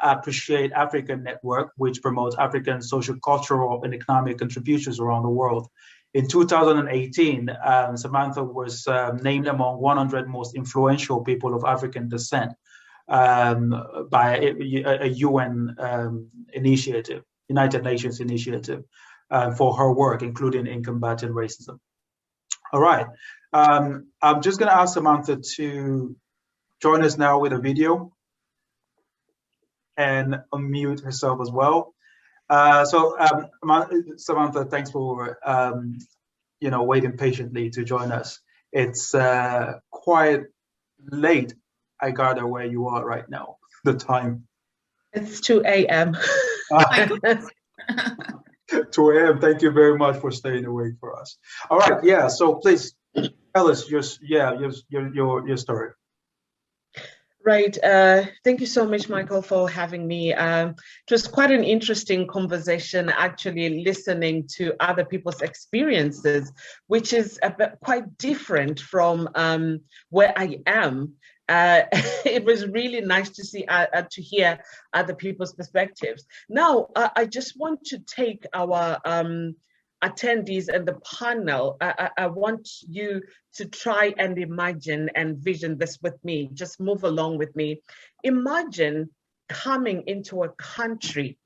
Appreciate African Network, which promotes African social, cultural, and economic contributions around the world. In 2018, Samantha was named among 100 most influential people of African descent by a UN initiative, United Nations initiative, for her work, including in combating racism. All right, I'm just going to ask Samantha to join us now with a video and unmute herself as well. Samantha, thanks for waiting patiently to join us. It's quite late, I gather, where you are right now, the time. It's 2 a.m. 2 a.m. Thank you very much for staying awake for us. All right, yeah. So please tell us your story. Right. Thank you so much, Michael, for having me. It was quite an interesting conversation, actually listening to other people's experiences, which is a bit quite different from where I am. It was really nice to see, to hear other people's perspectives. Now, I just want to take our attendees and the panel. I want you to try and imagine and vision this with me. Just move along with me. Imagine coming into a country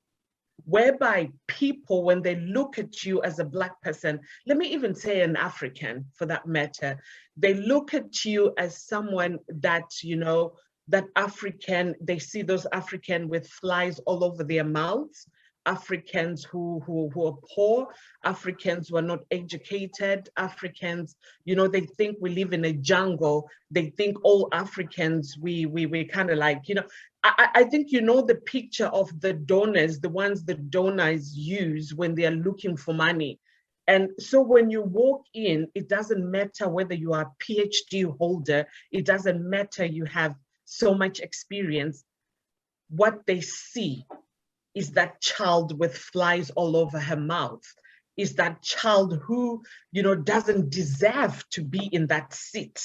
whereby people, when they look at you as a Black person, let me even say an African for that matter, they look at you as someone that, that African, they see those African with flies all over their mouths, Africans who are poor, Africans who are not educated, Africans, they think we live in a jungle. They think all Africans, we kind of like, I think the picture of the donors, the ones the donors use when they are looking for money. And so when you walk in, it doesn't matter whether you are a PhD holder, it doesn't matter you have so much experience. What they see is that child with flies all over her mouth, is that child who, doesn't deserve to be in that seat,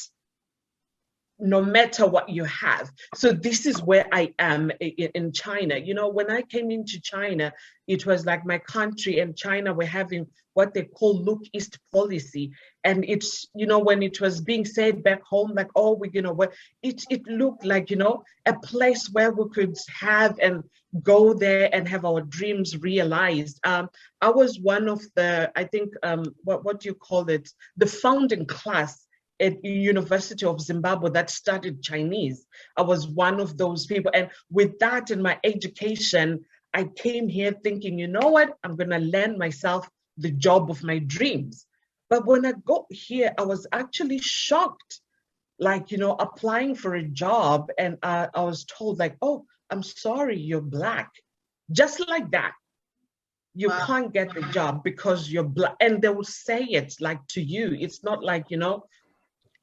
no matter what you have. So this is where I am in China. When I came into China, it was like my country and China were having what they call look east policy. And it's, when it was being said back home, like, oh, it looked like, a place where we could have and go there and have our dreams realized. I was one of the, I think, what do you call it? The founding class at the University of Zimbabwe that studied Chinese. I was one of those people. And with that in my education, I came here thinking, you know what? I'm gonna land myself the job of my dreams. But when I got here, I was actually shocked, like, applying for a job. And I was told like, oh, I'm sorry, you're Black. Just like that. You can't get the job because you're Black. And they will say it like to you. It's not like,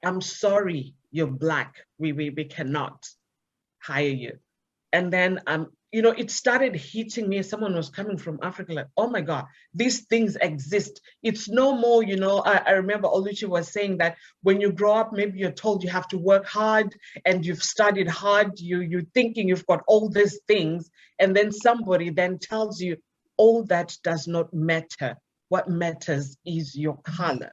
I'm sorry, you're Black. We cannot hire you. And then, it started hitting me. Someone was coming from Africa, like, oh my God, these things exist. It's no more, I remember Oluchi was saying that when you grow up, maybe you're told you have to work hard and you've studied hard, you're thinking you've got all these things. And then somebody then tells you all that does not matter. What matters is your color.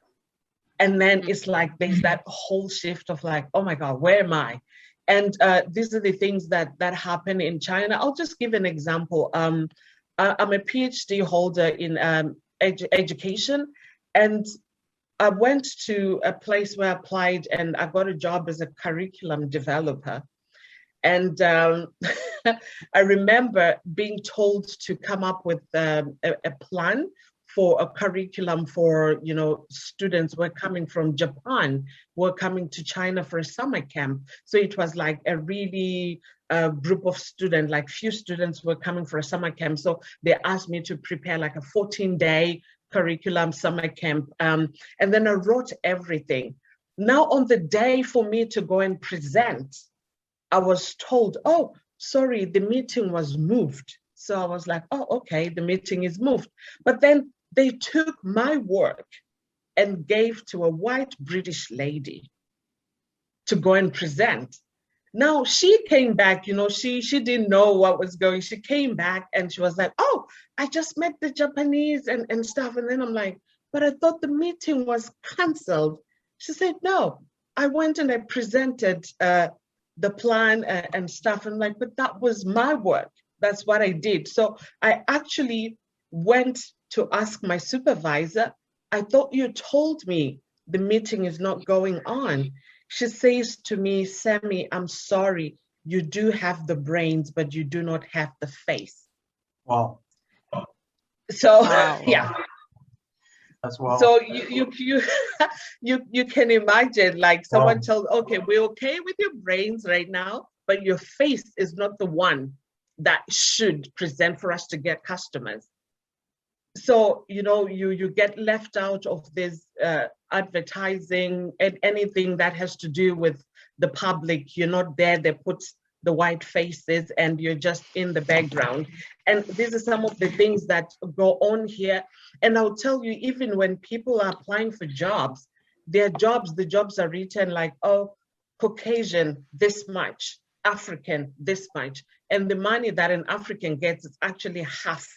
And then it's like, there's that whole shift of like, oh my God, where am I? And these are the things that happen in China. I'll just give an example. I'm a PhD holder in education, and I went to a place where I applied and I got a job as a curriculum developer. And I remember being told to come up with a plan for a curriculum for, students who were coming from Japan, were coming to China for a summer camp. So it was like a really group of students, like few students were coming for a summer camp. So they asked me to prepare like a 14-day curriculum summer camp. And then I wrote everything. Now on the day for me to go and present, I was told, oh, sorry, the meeting was moved. So I was like, oh, okay, the meeting is moved. But then they took my work and gave to a white British lady to go and present. Now she came back, you know, she didn't know what was going. She came back and she was like, oh, I just met the Japanese and stuff. And then I'm like, but I thought the meeting was canceled. She said, no, I went and I presented the plan and stuff. I'm like, but that was my work. That's what I did. So I actually went to ask my supervisor, I thought you told me the meeting is not going on. She says to me, Sammy, I'm sorry, you do have the brains, but you do not have the face. Wow. So, Wow. yeah. That's wow. So you can imagine, like, someone Wow. tells, okay, we're okay with your brains right now, but your face is not the one that should present for us to get customers. So, you know, you get left out of this advertising and anything that has to do with the public. You're not there. They put the white faces and you're just in the background. And these are some of the things that go on here. And I'll tell you, even when people are applying for jobs, the jobs are written like, oh, Caucasian, this much, African, this much. And the money that an African gets is actually half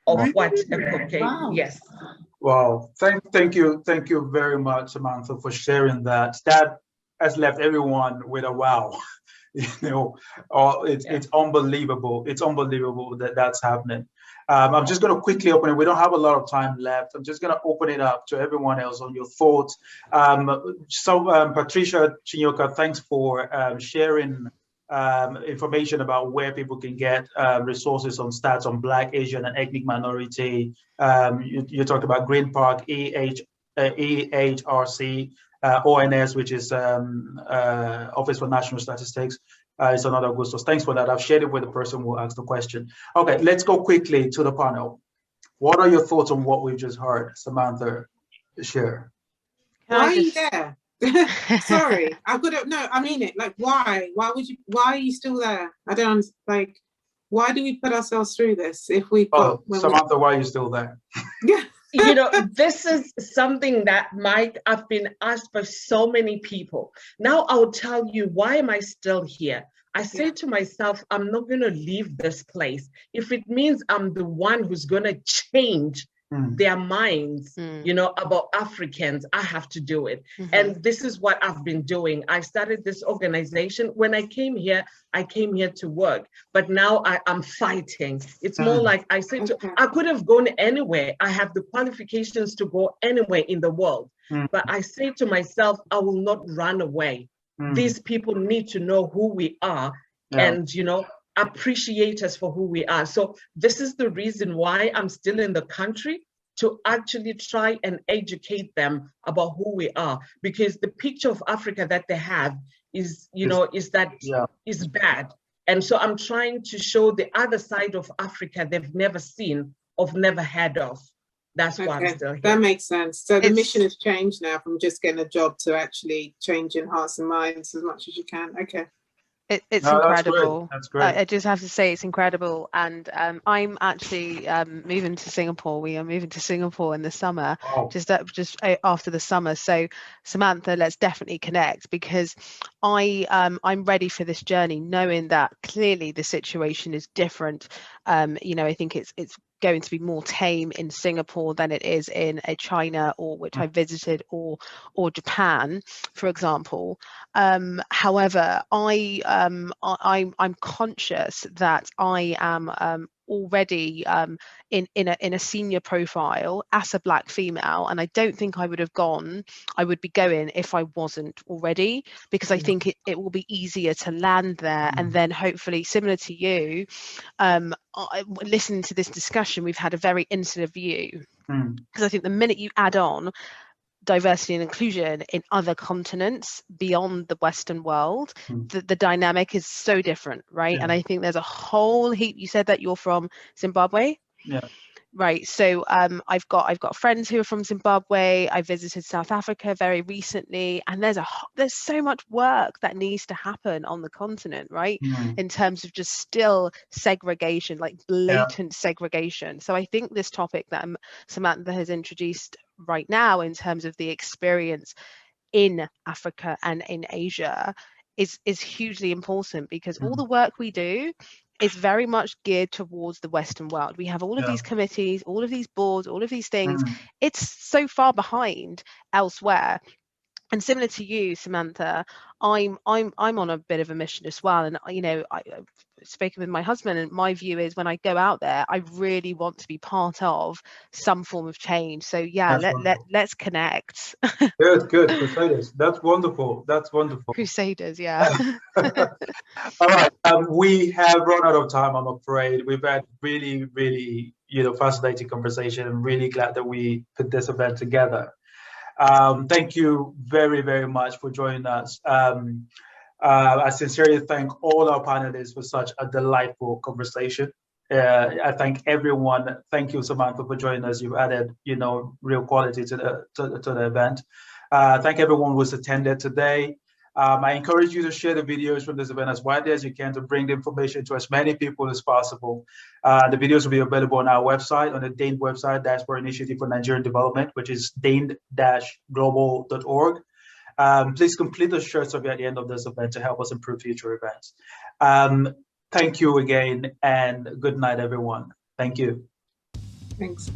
of what a Caucasian. Wow. Yes. Wow. Thank you very much, Samantha, for sharing that. That has left everyone with a wow. You know, it's unbelievable. It's unbelievable that that's happening. I'm just going to quickly open it. We don't have a lot of time left. I'm just going to open it up to everyone else on your thoughts. Patricia Chinyoka, thanks for sharing information about where people can get resources on stats on Black, Asian, and ethnic minority. You talked about Green Park, EHRC, ONS, which is Office for National Statistics. It's another good source. Thanks for that. I've shared it with the person who asked the question. Okay, let's go quickly to the panel. What are your thoughts on what we've just heard? Samantha, share. Why are you there? Sorry, I've got to, no, I mean it. Like, why? Why are you still there? I don't, like, why do we put ourselves through this if we've got... Samantha, why are you still there? Yeah. You know, this is something that I've been asked by so many people. Now I'll tell you, why am I still here? I say to myself, I'm not going to leave this place. If it means I'm the one who's going to change their minds, you know, about Africans, I have to do it. And this is what I've been doing. I started this organization. When I came here to work, but now I'm fighting. It's more like I say I could have gone anywhere. I have the qualifications to go anywhere in the world. But I say to myself, I will not run away. These people need to know who we are and, you know, appreciate us for who we are. So this is the reason why I'm still in the country, to actually try and educate them about who we are, because the picture of Africa that they have is, you know, is bad. And so I'm trying to show the other side of Africa they've never seen, or never heard of. That's why I'm still here. That makes sense. So the mission has changed now from just getting a job to actually changing hearts and minds as much as you can. Okay. It's incredible. That's great. I just have to say it's incredible. And I'm actually moving to Singapore. We are moving to Singapore in the summer, just after the summer. So Samantha, let's definitely connect, because I'm ready for this journey, knowing that clearly the situation is different. You know, I think it's going to be more tame in Singapore than it is in China, or which I visited, or Japan, for example. However, I'm conscious that I am already in a senior profile as a Black female, and I don't think I would be going if I wasn't already, because I think it will be easier to land there, and then hopefully, similar to you, listening to this discussion, we've had a very insular view, because I think the minute you add on diversity and inclusion in other continents beyond the Western world, the dynamic is so different, right? And I think there's a whole heap. You said that you're from Zimbabwe. right. So I've got friends who are from Zimbabwe. I visited South Africa very recently, and there's so much work that needs to happen on the continent, right? In terms of just still segregation, like blatant segregation. So I think this topic that Samantha has introduced right now, in terms of the experience in Africa and in Asia, is hugely important, because all the work we do is very much geared towards the Western world. We have all of these committees, all of these boards, all of these things. It's so far behind elsewhere. And similar to you, Samantha, I'm on a bit of a mission as well. And I've spoken with my husband, and my view is, when I go out there, I really want to be part of some form of change. So yeah, let's connect. Good, Crusaders. That's wonderful. That's wonderful. Crusaders, yeah. All right. We have run out of time, I'm afraid. We've had really, really, fascinating conversation. I'm really glad that we put this event together. Thank you very, very much for joining us. I sincerely thank all our panelists for such a delightful conversation. I thank everyone. Thank you, Samantha, for joining us. You've added, real quality to the event. Thank everyone who's attended today. I encourage you to share the videos from this event as widely as you can, to bring the information to as many people as possible. The videos will be available on our website, on the DANE website, Diaspora Initiative for Nigerian Development, which is dane-global.org. Please complete the short survey at the end of this event to help us improve future events. Thank you again, and good night, everyone. Thank you. Thanks.